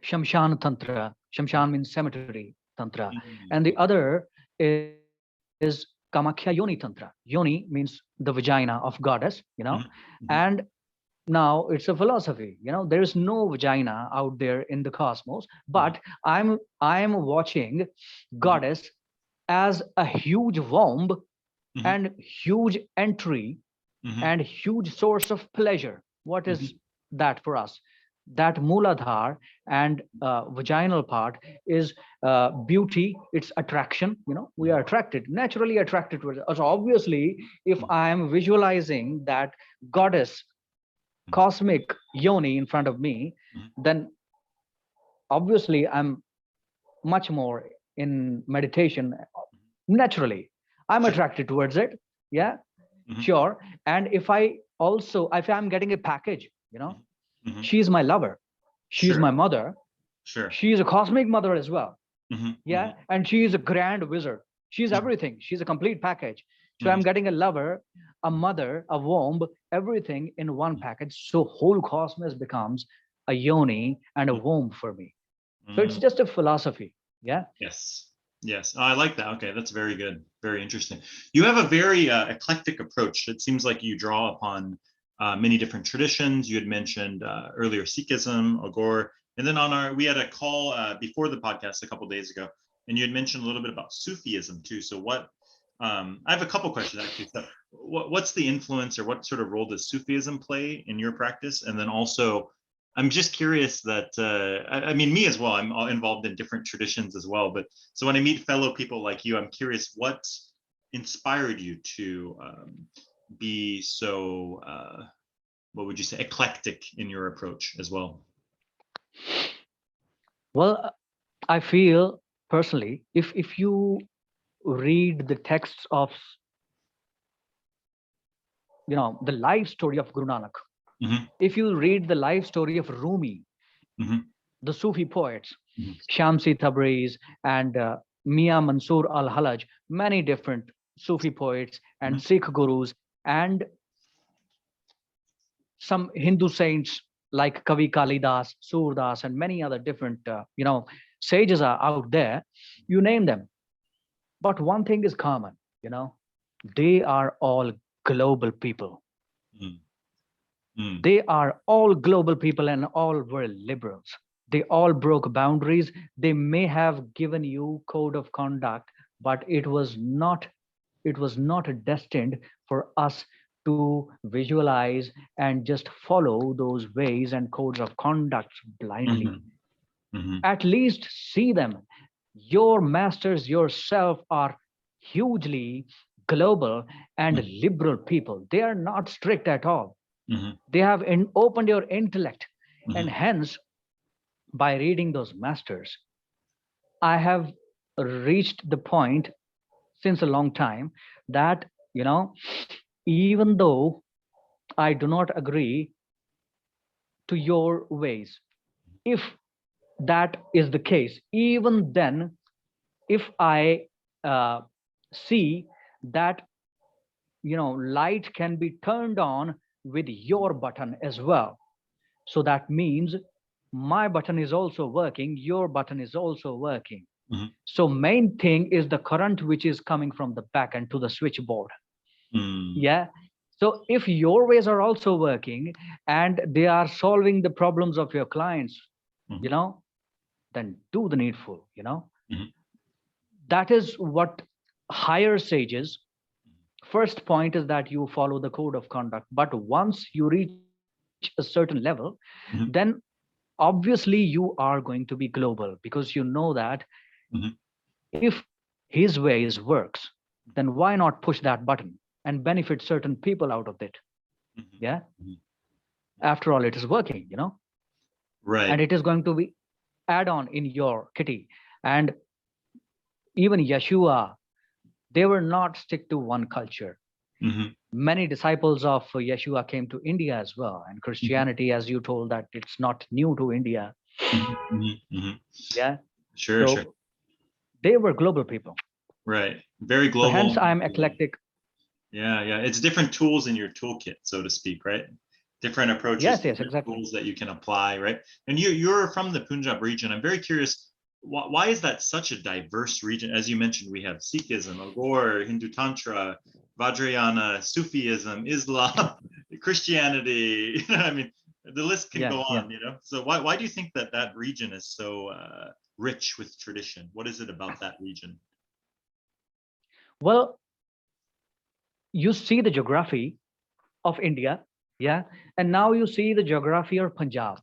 Shamshan Tantra. mm, Shamshan means cemetery Tantra. And the mm, other is Kamakhya Yoni Tantra. Yoni means the vagina of goddess. mhm, mhm, And now it's a philosophy. There is no vagina out there in the cosmos, mhm, but I'm watching mhm, goddess as a huge womb mhm, and huge entry mhm, and huge source of pleasure. What mhm, is that for us? That Mooladhar and vaginal part is beauty, it's attraction. We are attracted, naturally attracted to it. So obviously, if mhm, I am visualizing that goddess, mhm, cosmic Yoni in front of me, mhm. then obviously I'm much more in meditation naturally. I'm Sure. attracted towards it. Yeah, Mhm, sure. And if I'm getting a package, mhm, mhm. she's my lover, she's Sure. my mother, Sure. she's a cosmic mother as well. Mhm, Yeah, mhm, and she's a grand wizard. She's mhm, everything. She's a complete package. So mhm, I'm getting a lover, a mother, a womb, everything in one package. So whole cosmos becomes a yoni and a mhm, womb for me. So it's mhm. just a philosophy. Yeah. Yes. Yes. Oh, I like that. Okay, that's very good. Very interesting. You have a very eclectic approach. It seems like you draw upon many different traditions. You had mentioned earlier Sikhism, Aghori, and then we had a call before the podcast a couple of days ago, and you had mentioned a little bit about Sufism too. So I have a couple questions actually. So what's the influence or what sort of role does Sufism play in your practice? And then also, I'm just curious that I mean, me as well. I'm all involved in different traditions as well. But so when I meet fellow people like you, I'm curious what inspired you to be so what would you say, eclectic in your approach as well. Well, I feel personally, if you read the texts of the life story of Guru Nanak, Hmm. if you read the life story of Rumi, Hmm. the Sufi poets, Hmm. Shamsi Tabriz and Mia Mansur al-Halaj, many different Sufi poets and Hmm. Sikh gurus, and some Hindu saints like Kavi Kalidas, Surdas, and many other different, sages are out there. You name them. But one thing is common, you know, they are all global people. Hmm. They are all global people and all were liberals. They all broke boundaries. They may have given you code of conduct, but it was not destined for us to visualize and just follow those ways and codes of conduct blindly. Hmm. Hmm. At least see them. Your masters yourself are hugely global and liberal people. They are not strict at all. Hmm. They have opened your intellect, and Hmm. hence by reading those masters, I have reached the point since a long time that, you know, even though I do not agree to your ways, if that is the case, even then, if I uh, see that, light can be turned on with your button as well, so that means my button is also working, your button is also working. Mhm. So main thing is the current which is coming from the back end to the switchboard. Mm. Yeah. So if your ways are also working and they are solving the problems of your clients, Mhm. you know, then do the needful, Mhm. That is what higher sages. First point is that you follow the code of conduct. But once you reach a certain level, then Mhm. obviously you are going to be global, because you know that Mhm. if his ways works, then why not push that button and benefit certain people out of it? Mhm. Yeah. Mhm. After all, it is working, and Right. it is going to be add on in your kitty. And even Yeshua, they were not stick to one culture. Mhm. Many disciples of Yeshua came to India as well. And Mhm. Christianity, as you told, that it's not new to India. Mhm. Mhm. Mhm. Yeah. Sure, sure. So they were global people. Right. Very So hence global. I'm eclectic. Yeah, yeah. It's different tools in your toolkit, so to speak, right? Different approaches, Yes, yes, different exactly. tools that you can apply, right? And you're from the Punjab region. I'm very curious, why is that such a diverse region? As you mentioned, we have Sikhism, Aghori, Hindu Tantra, Vajrayana, Sufism, Islam, Christianity. I mean, the list can Yeah, go yeah. on, So why do you think that that region is so rich with tradition? What is it about that region? Well, you see the geography of India, yeah, and now you see the geography of Punjab.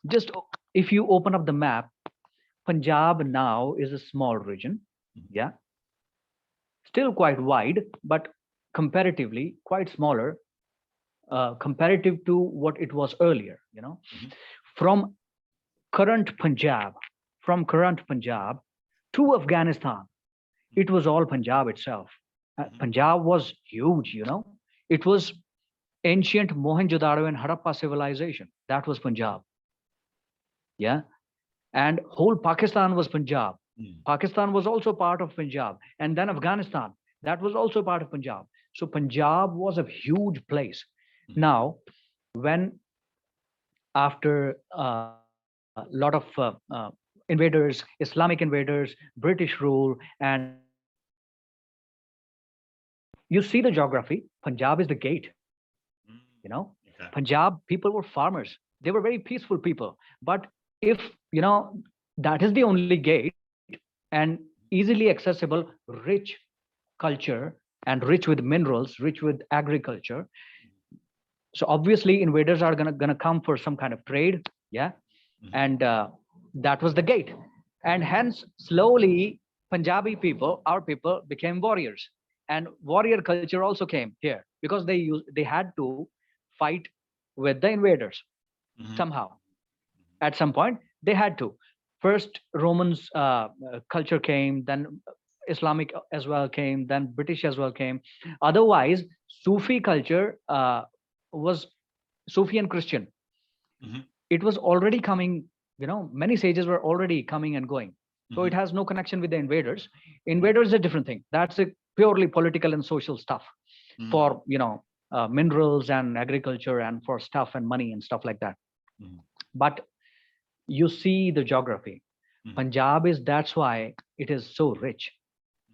Just if you open up the map, Punjab now is a small region, yeah, still quite wide, but comparatively quite smaller, comparative to what it was earlier. Mhm. From current Punjab, from current Punjab to Afghanistan, it was all Punjab itself. Mhm. Punjab was huge, It was ancient Mohenjo-daro and Harappa civilization. That was Punjab, yeah. And whole Pakistan was Punjab. Mhm. Pakistan was also part of Punjab, and then Afghanistan, that was also part of Punjab. So Punjab was a huge place. Mhm. Now, when after a lot of invaders, Islamic invaders, British rule, and you see the geography, Punjab is the gate. Mm. Okay. Punjab people were farmers. They were very peaceful people. But if, that is the only gate, and easily accessible, rich culture, and rich with minerals, rich with agriculture. So obviously invaders are gonna come for some kind of trade, yeah. Mhm. And that was the gate. And hence slowly Punjabi people, our people, became warriors, and warrior culture also came here, because they had to fight with the invaders Mhm. somehow. At some point they had to. First Romans culture came, then Islamic as well came, then British as well came. Otherwise Sufi culture was Sufi and Christian. Mhm. It was already coming, many sages were already coming and going. So it Mhm. has no connection with the invaders. Invaders is a different thing. That's a purely political and social stuff Mhm. for, minerals and agriculture and for stuff and money and stuff like that. Mhm. But you see the geography. Mhm. Punjab is, that's why it is so rich,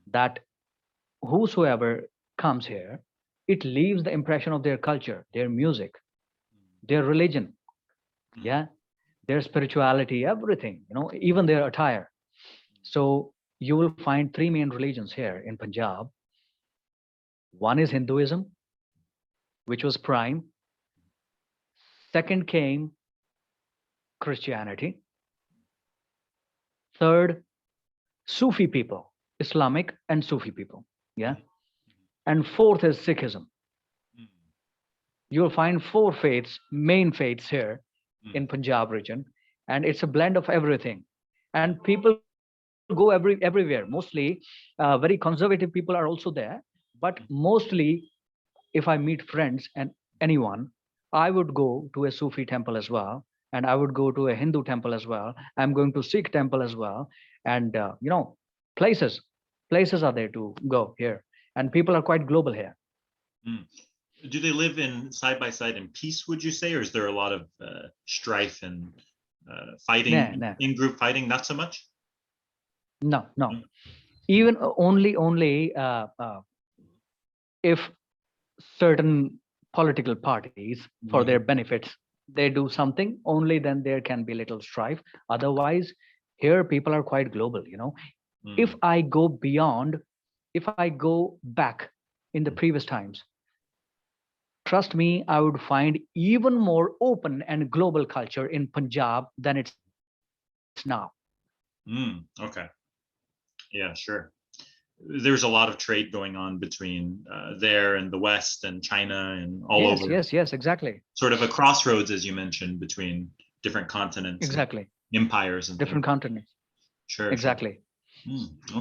that whosoever comes here, it leaves the impression of their culture, their music, their religion, Mhm. yeah, their spirituality, everything, even their attire. So you will find three main religions here in Punjab. One is Hinduism, which was prime. Second came Christianity. Third, Sufi people, Islamic and Sufi people. Yeah. Mhm. And fourth is Sikhism. Mhm. You'll find four faiths, main faiths here Mhm. in Punjab region. and it's a blend of everything. And people go everywhere. Mostly, very conservative people are also there, but mostly, if I meet friends and anyone, I would go to a Sufi temple as well, and I would go to a Hindu temple as well. I'm going to Sikh temple as well, and places, places are there to go here, and people are quite global here. Mm. Do they live in side by side in peace, would you say, or is there a lot of strife and fighting, Nah, nah, in group fighting? Not so much. no, no. Mm. Even only if certain political parties, for their benefits, they do something, only then there can be little strife. Otherwise, here people are quite global. If Mm. I go beyond, if I go back in the Mm. previous times, trust me, I would find even more open and global culture in Punjab than it's now. Okay. Yeah, sure. There's a lot of trade going on between there and the West and China and all Yes, over. yes, yes, exactly. Sort of a crossroads, as you mentioned, between different continents and Exactly. empires and things. Different continents. Sure, sure. Exactly.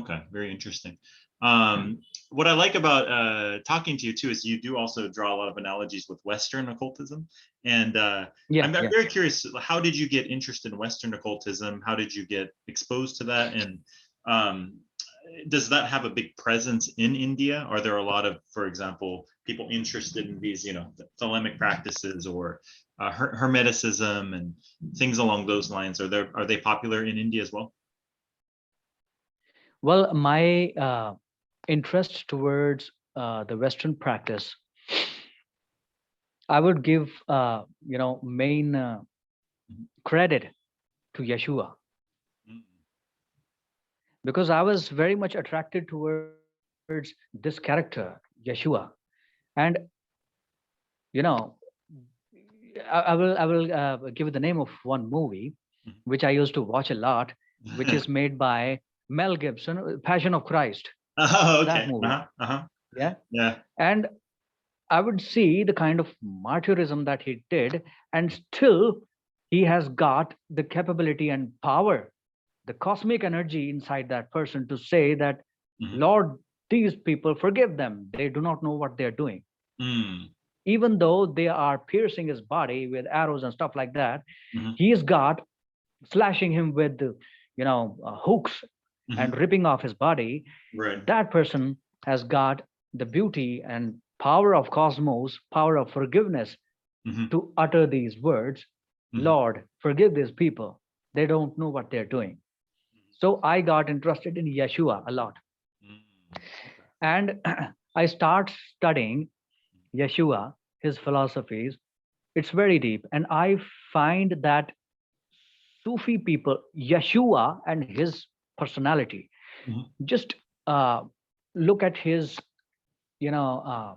Okay, very interesting. What I like about talking to you too is you do also draw a lot of analogies with Western occultism, and Yeah, I'm yeah. very curious. How did you get interested in Western occultism? How did you get exposed to that? And um, does that have a big presence in India? Are there a lot of, for example, people interested in these, thelemic practices or hermeticism and things along those lines? Are they popular in India as well? Well, my interest towards the Western practice, I would give, main credit to Yeshua, Mm. because I was very much attracted towards this character, Yeshua. And, you know, I will give the name of one movie, which I used to watch a lot, which is made by Mel Gibson, Passion of Christ, Oh, that okay. movie. Yeah. Yeah. And I would see the kind of martyrism that he did, and still he has got the capability and power, the cosmic energy inside that person to say that, Mhm. Lord, these people, forgive them. They do not know what they're doing. Mm. Even though they are piercing his body with arrows and stuff like that, Mhm. he's got slashing him with, hooks and Mhm. ripping off his body. Right. That person has got the beauty and power of cosmos, power of forgiveness, Mhm. to utter these words, Mhm. Lord, forgive these people. They don't know what they're doing. So I got interested in Yeshua a lot. Mm. Okay. And I start studying Yeshua, his philosophies. It's very deep. And I find that Sufi people, Yeshua and his personality, Mhm. just uh, look at his, you know, uh,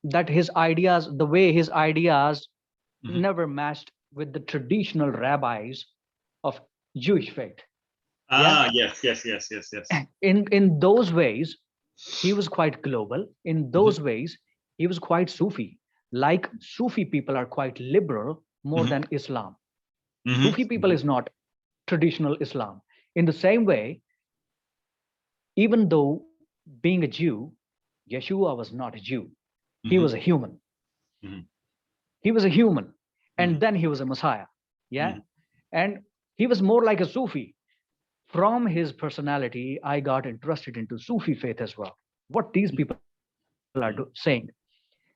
that his ideas, the way his ideas Mhm. never matched with the traditional rabbis of Jewish faith. Yeah. Yes, yes, yes, yes, yes. In those ways, he was quite global. In Mhm. those ways, he was quite Sufi. Like Sufi people are quite liberal more Mhm. than Islam. Mhm. Sufi people is not traditional Islam. In the same way, even though being a Jew, Yeshua was not a Jew. He Mhm. was a human. Mhm. He was a human. Mhm. And then he was a Messiah. Yeah. Mhm. And he was more like a Sufi. From his personality, I got interested into Sufi faith as well. What these people are saying.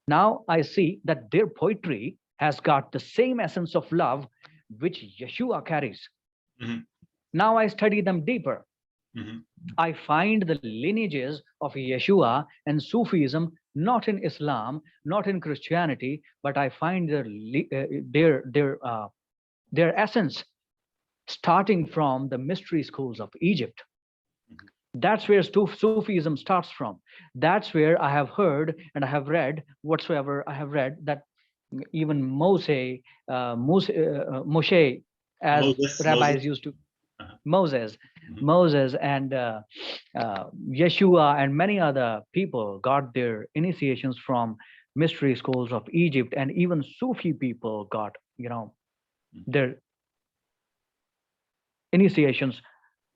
Now I see that their poetry has got the same essence of love which Yeshua carries. Mhm. Now I study them deeper. Mhm. I find the lineages of Yeshua and Sufism not in Islam, not in Christianity, but I find their essence starting from the mystery schools of Egypt. Mhm. That's where Sufism starts from. That's where I have heard and I have read whatsoever I have read, that even Moshe, as Moses. rabbis used to, Uh-huh. Moses, Mhm. Moses, and Yeshua and many other people got their initiations from mystery schools of Egypt, and even Sufi people got, their initiations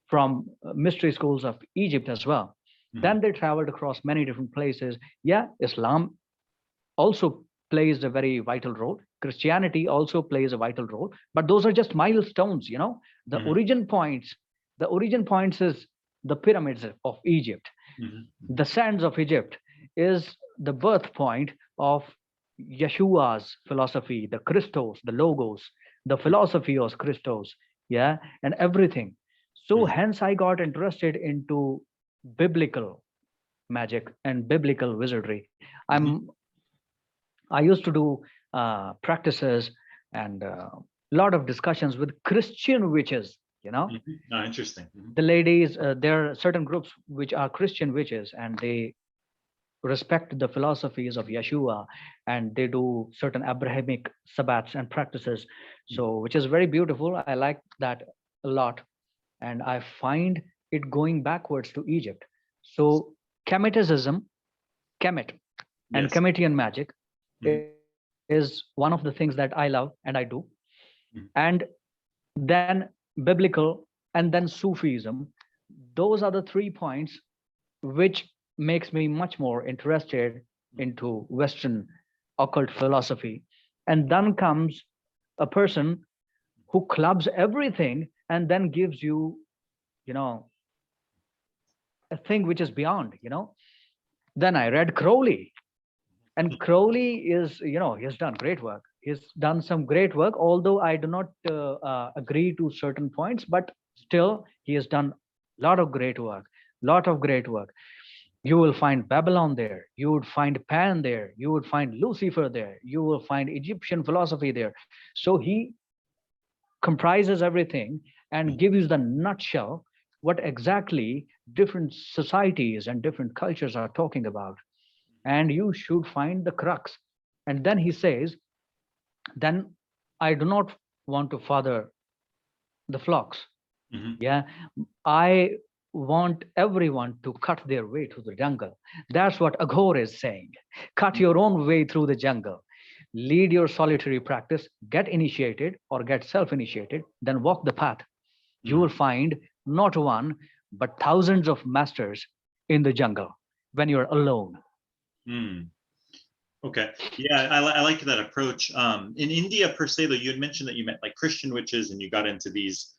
from mystery schools of Egypt as well. Then they traveled across many different places. Yeah, Islam also plays a very vital role. Christianity also plays a vital role, but those are just milestones, you know. The origin points is the pyramids of Egypt. The sands of Egypt is the birth point of Yeshua's philosophy, the Christos, the Logos, the philosophy of Christos, yeah, and everything. So hence I got interested into biblical magic and biblical wizardry. I used to do practices and a lot of discussions with Christian witches, you know. Oh, interesting. The ladies, there are certain groups which are Christian witches, and they respect the philosophies of Yeshua, and they do certain Abrahamic sabbats and practices. So, which is very beautiful. I like that a lot. And I find it going backwards to Egypt. So, Kemeticism, Kemet, and Kemetian magic is one of the things that I love and I do. And then biblical, and then Sufism. Those are the 3 points which makes me much more interested into Western occult philosophy. And then comes a person who clubs everything and then gives you, you know, a thing which is beyond, you know. Then I read Crowley, and Crowley is, you know, he has done great work. He's done some great work, although I do not agree to certain points, but still he has done a lot of great work, You will find Babylon there, you would find Pan there, you would find Lucifer there, you will find Egyptian philosophy there. So he comprises everything and gives you the nutshell what exactly different societies and different cultures are talking about. And you should find the crux. And then he says, then I do not want to father the flocks. Yeah, I want everyone to cut their way through the jungle. That's what Aghori is saying. Cut your own way through the jungle. Lead your solitary practice, get initiated or get self-initiated, then walk the path. You will find not one, but thousands of masters in the jungle when you're alone. Okay. Yeah, I like that approach. In India per se, though, you had mentioned that you met like Christian witches and you got into these,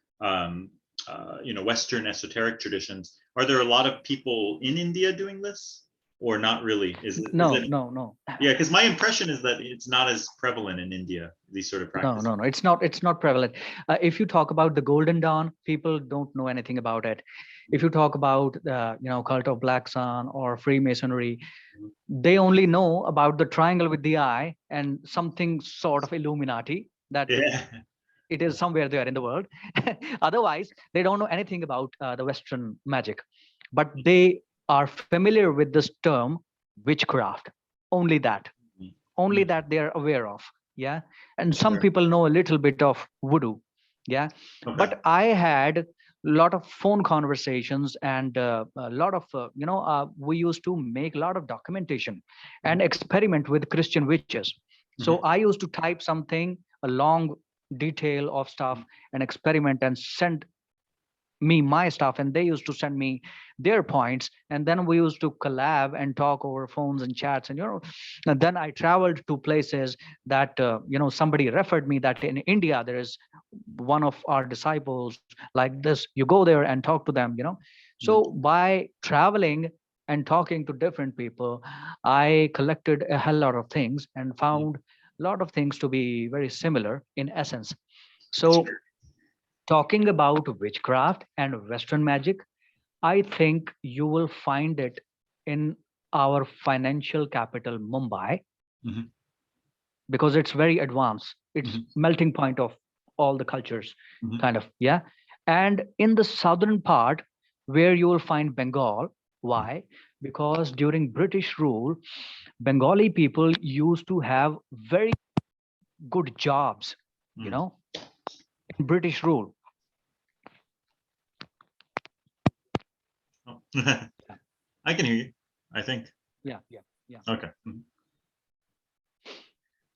Western esoteric traditions. Are there a lot of people in India doing this, or not really? No. Yeah, because my impression is that it's not as prevalent in India, these sort of practices. No. It's not prevalent. If you talk about the Golden Dawn, people don't know anything about it. If you talk about cult of Black Sun or Freemasonry, they only know about the triangle with the eye and something sort of Illuminati that it is somewhere there in the world. Otherwise, they don't know anything about the Western magic, but they are familiar with this term witchcraft. Only that they are aware of. Yeah. And some people know a little bit of voodoo. Yeah. But I had a lot of phone conversations and a lot of, we used to make a lot of documentation and experiment with Christian witches. So I used to type something, a long detail of stuff and experiment and send me my stuff, and they used to send me their points, and then we used to collab and talk over phones and chats. And then I traveled to places that somebody referred me that in India there is one of our disciples like this. You go there and talk to them. So by traveling and talking to different people, I collected a hell lot of things and found a lot of things to be very similar in essence. So talking about witchcraft and Western magic, I think you will find it in our financial capital, Mumbai, because it's very advanced. It's melting point of all the cultures, kind of, yeah. And in the southern part, where you will find Bengal. Why? Because during British rule, Bengali people used to have very good jobs, in British rule. I can hear you, I think. Yeah. Okay.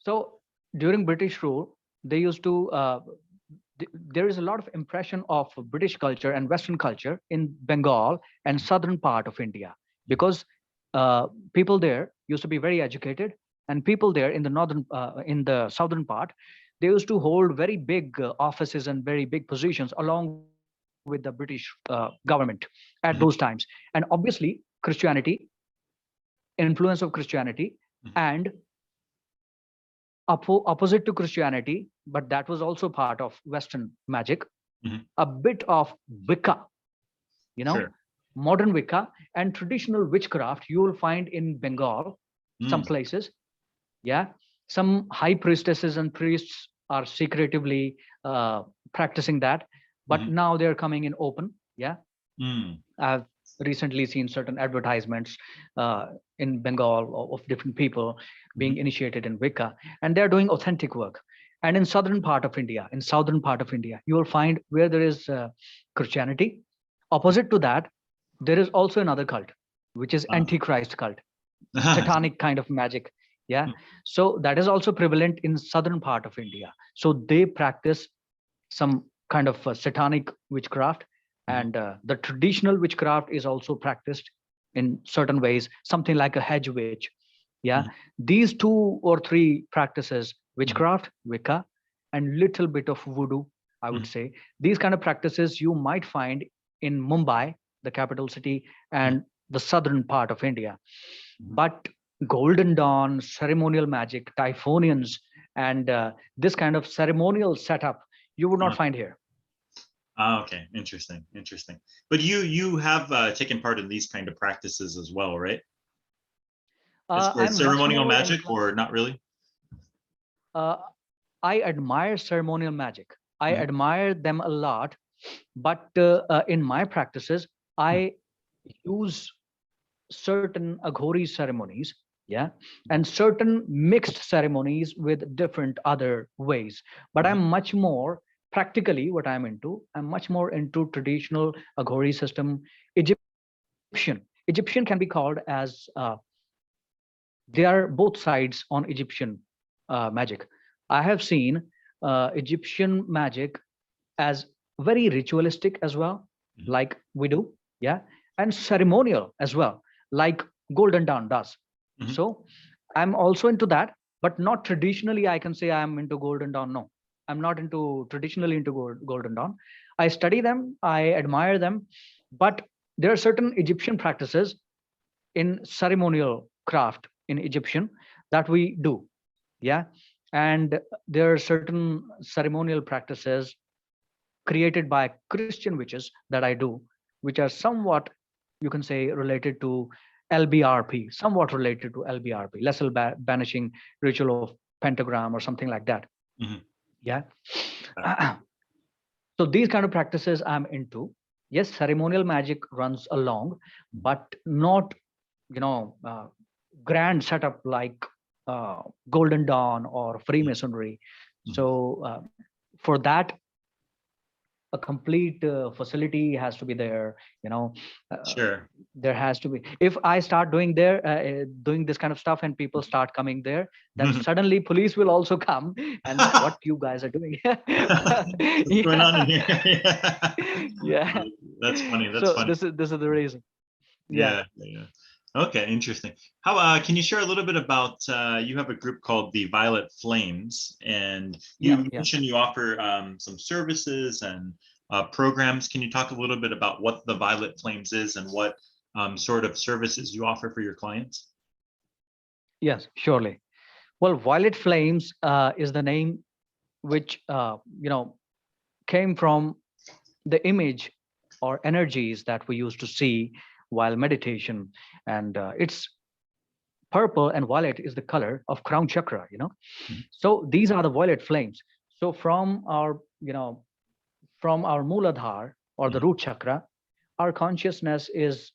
So during British rule, they used to there is a lot of impression of British culture and Western culture in Bengal and southern part of India, because people there used to be very educated, and people there in the in the southern part, they used to hold very big offices and very big positions along with the British government at those times. And obviously, Christianity, influence of Christianity, and opposite to Christianity, but that was also part of Western magic, Mhm. a bit of Wicca, you know, Sure. modern Wicca and traditional witchcraft you will find in Bengal, some Mm. places. Yeah. Some high priestesses and priests are secretively practicing that, but Mhm. now they're coming in open. Yeah. Mm. I've recently seen certain advertisements uh, in Bengal of different people being Mhm. initiated in Wicca, and they're doing authentic work. And in southern part of India, you will find where there is Christianity. Opposite to that, there is also another cult, which is Uh, Antichrist cult, satanic kind of magic. Yeah. So that is also prevalent in southern part of India. So they practice some kind of satanic witchcraft, Mhm. and the traditional witchcraft is also practiced in certain ways, something like a hedge witch. Yeah. Mhm. These two or three practices, Mhm. witchcraft, Wicca, and little bit of voodoo, I would Mhm. say, these kind of practices you might find in Mumbai, the capital city, Mhm. and the southern part of India. Mhm. But Golden Dawn, ceremonial magic, Typhonians, and this kind of ceremonial setup, you would not Uh, find here. okay, interesting, interesting. But you have taken part in these kind of practices as well, right? As far as I'm much ceremonial more magic, inclined. or not really? Uh, I admire ceremonial magic. I Mhm. admire them a lot, but in my practices, Mhm. I use certain Aghori ceremonies, yeah, and certain mixed ceremonies with different other ways. But Mhm. I'm much more practically what I'm into. I'm much more into traditional Aghori system, Egyptian. Egyptian can be called as they are both sides on Egyptian magic. I have seen Egyptian magic as very ritualistic as well, Mhm. like we do, yeah, and ceremonial as well, like Golden Dawn does. Mhm. So I'm also into that, but not traditionally. I can say I'm into Golden Dawn. No, I'm not into traditionally into Golden Dawn. I study them, I admire them, but there are certain Egyptian practices in ceremonial craft in Egyptian that we do, yeah, and there are certain ceremonial practices created by Christian witches that I do, which are somewhat, you can say, related to LBRP, somewhat related to LBRP, lethal banishing ritual of pentagram or something like that. Mhm. Yeah. Uh, So these kind of practices I'm into. Yes, ceremonial magic runs along, but not, you know, grand setup like Golden Dawn or Freemasonry. mhm. So for that, a complete facility has to be there, you know. uh, Sure. there has to be, if I start doing there doing this kind of stuff and people start coming there, then suddenly police will also come and what you guys are doing. What's going on in Yeah. here? Yeah. Yeah. That's funny. That's So funny. this is the reason. Yeah. Yeah, yeah. Okay, interesting. How can you share a little bit about you have a group called the Violet Flames, and Yeah. you Yeah. mentioned you offer some services and programs. Can you talk a little bit about what the Violet Flames is and what sort of services you offer for your clients? Yes, surely. Well, Violet Flames is the name which came from the image or energies that we used to see while meditation, and it's purple and violet is the color of crown chakra, Mhm. so these are the violet flames. So from our, from our Mooladhar or the Mhm. root chakra, our consciousness is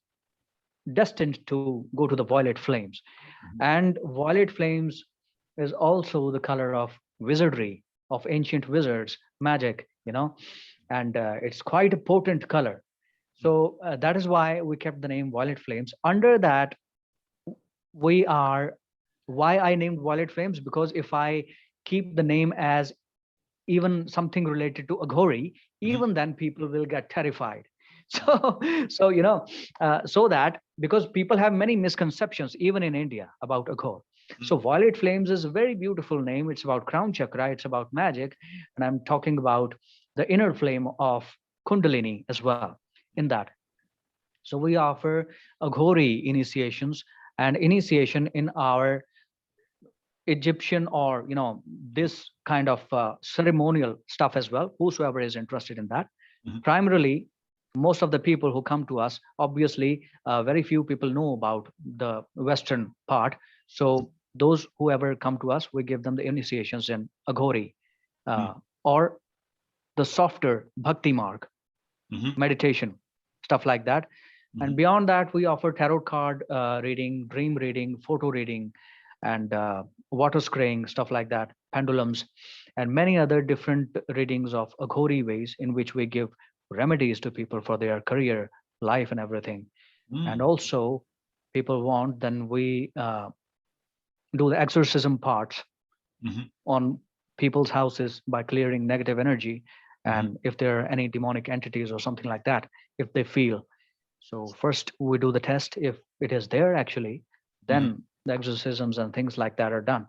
destined to go to the violet flames. Mhm. And violet flames is also the color of wizardry, of ancient wizards magic, and it's quite a potent color. So that is why we kept the name violet flames. Under that, we are, why I named violet flames, because if I keep the name as even something related to Aghori, even then people will get terrified. So, so so that because people have many misconceptions even in India about Aghor. So Violet Flames is a very beautiful name. It's about crown chakra. It's about magic, and I'm talking about the inner flame of Kundalini as well in that. So we offer Aghori initiations and initiation in our Egyptian or this kind of ceremonial stuff as well. Whosoever is interested in that, primarily most of the people who come to us, obviously, very few people know about the Western part. So those whoever come to us, we give them the initiations in Aghori or the softer Bhakti mark, meditation, stuff like that. And beyond that, we offer tarot card reading, dream reading, photo reading, and water scrying, stuff like that, pendulums, and many other different readings of Aghori ways in which we give remedies to people for their career, life, and everything. And also, people want, then we do the exorcism parts on people's houses by clearing negative energy. And if there are any demonic entities or something like that, if they feel. So first we do the test. If it is there actually, then the exorcisms and things like that are done.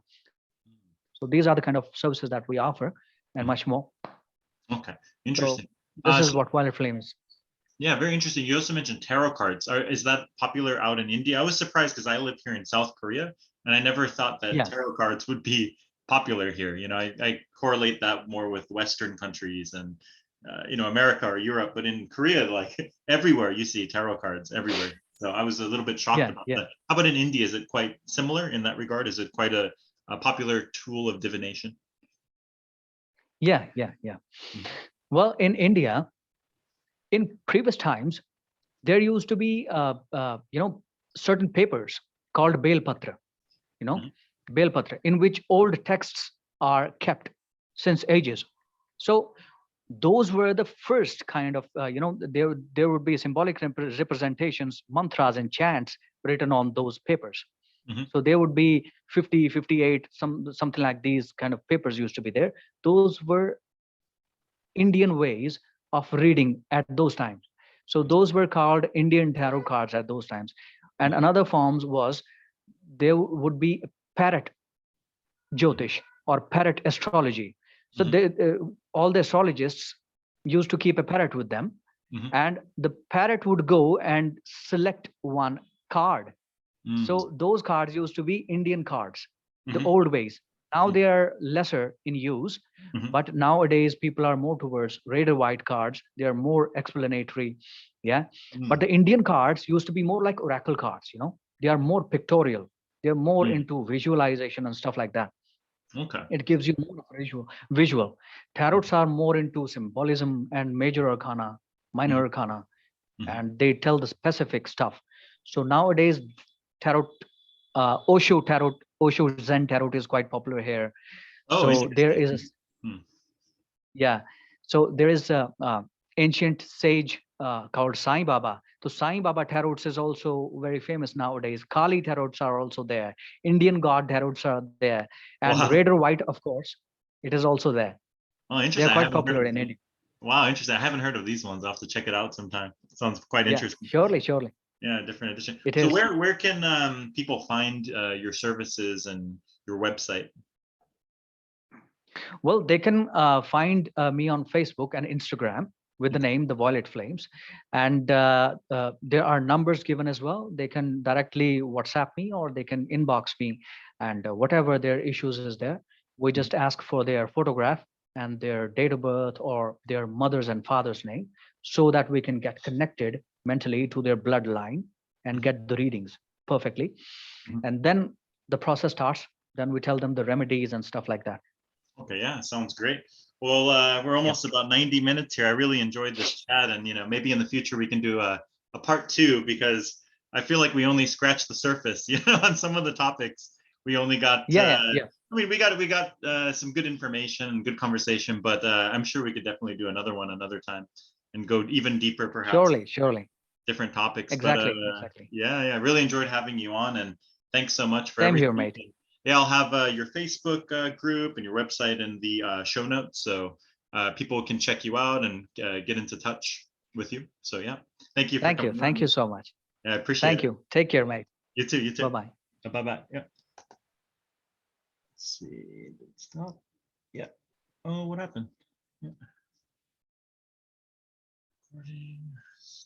So these are the kind of services that we offer and much more. Okay, interesting. So this is what Violet Flame is. Yeah, very interesting. You also mentioned tarot cards. Is that popular out in India? I was surprised because I live here in South Korea, and I never thought that tarot cards would be popular here. I correlate that more with Western countries and America or Europe, but in Korea, like everywhere you see tarot cards everywhere. So I was a little bit shocked about that. How about in India? Is it quite similar in that regard? Is it quite a popular tool of divination? Yeah. Well, in India, in previous times, there used to be certain papers called Belpatra, Belpatra, in which old texts are kept since ages. So those were the first kind of there would be symbolic representations, mantras and chants written on those papers. So there would be 50, 58, something like these kind of papers used to be there. Those were Indian ways of reading at those times. So those were called Indian tarot cards at those times. And another forms was there would be parrot Jyotish or parrot astrology. So all the astrologists used to keep a parrot with them, and the parrot would go and select one card. So those cards used to be Indian cards, the old ways. Now they are lesser in use, but nowadays people are more towards Raider White cards. They are more explanatory. Yeah. But the Indian cards used to be more like oracle cards, they are more pictorial. They're more into visualization and stuff like that. Okay. It gives you more of a visual. Tarots are more into symbolism and major arcana, minor arcana, and they tell the specific stuff. So nowadays, tarot, Osho Zen tarot is quite popular here. So there is so there is a ancient sage called Sai Baba. So Sai Baba tarots is also very famous nowadays. Kali tarots are also there. Indian god tarots are there, and Raider White, of course, it is also there. Oh, interesting. They're quite popular in India. Wow, interesting. I haven't heard of these ones. I'll have to check it out sometime. It sounds quite interesting. Surely. Yeah, different edition. It so is. where can people find your services and your website? Well, they can find me on Facebook and Instagram with the name The Voilet Flames. And there are numbers given as well. They can directly WhatsApp me or they can inbox me. And whatever their issues is there, we just ask for their photograph and their date of birth or their mother's and father's name so that we can get connected mentally to their bloodline and get the readings perfectly. And then the process starts. Then we tell them the remedies and stuff like that. Okay, yeah, sounds great. Well, we're almost about 90 minutes here. I really enjoyed this chat, and maybe in the future we can do a part 2 because I feel like we only scratched the surface. On some of the topics, we only got. I mean, we got some good information and good conversation, but I'm sure we could definitely do another one another time and go even deeper, perhaps. Surely. Different topics. Exactly. Yeah, really enjoyed having you on, and thanks so much for Same everything. here, mate. yeah, I'll have your Facebook group and your website in the show notes, so people can check you out and get into touch with you. So yeah, thank you for Thank you. coming Thank on. you so much. Yeah, I appreciate Thank it. you. Take care, mate. You too. You too. Bye bye. Bye bye. Yeah. Let's see. Stop. Yeah. Oh, what happened? Yeah. Recording.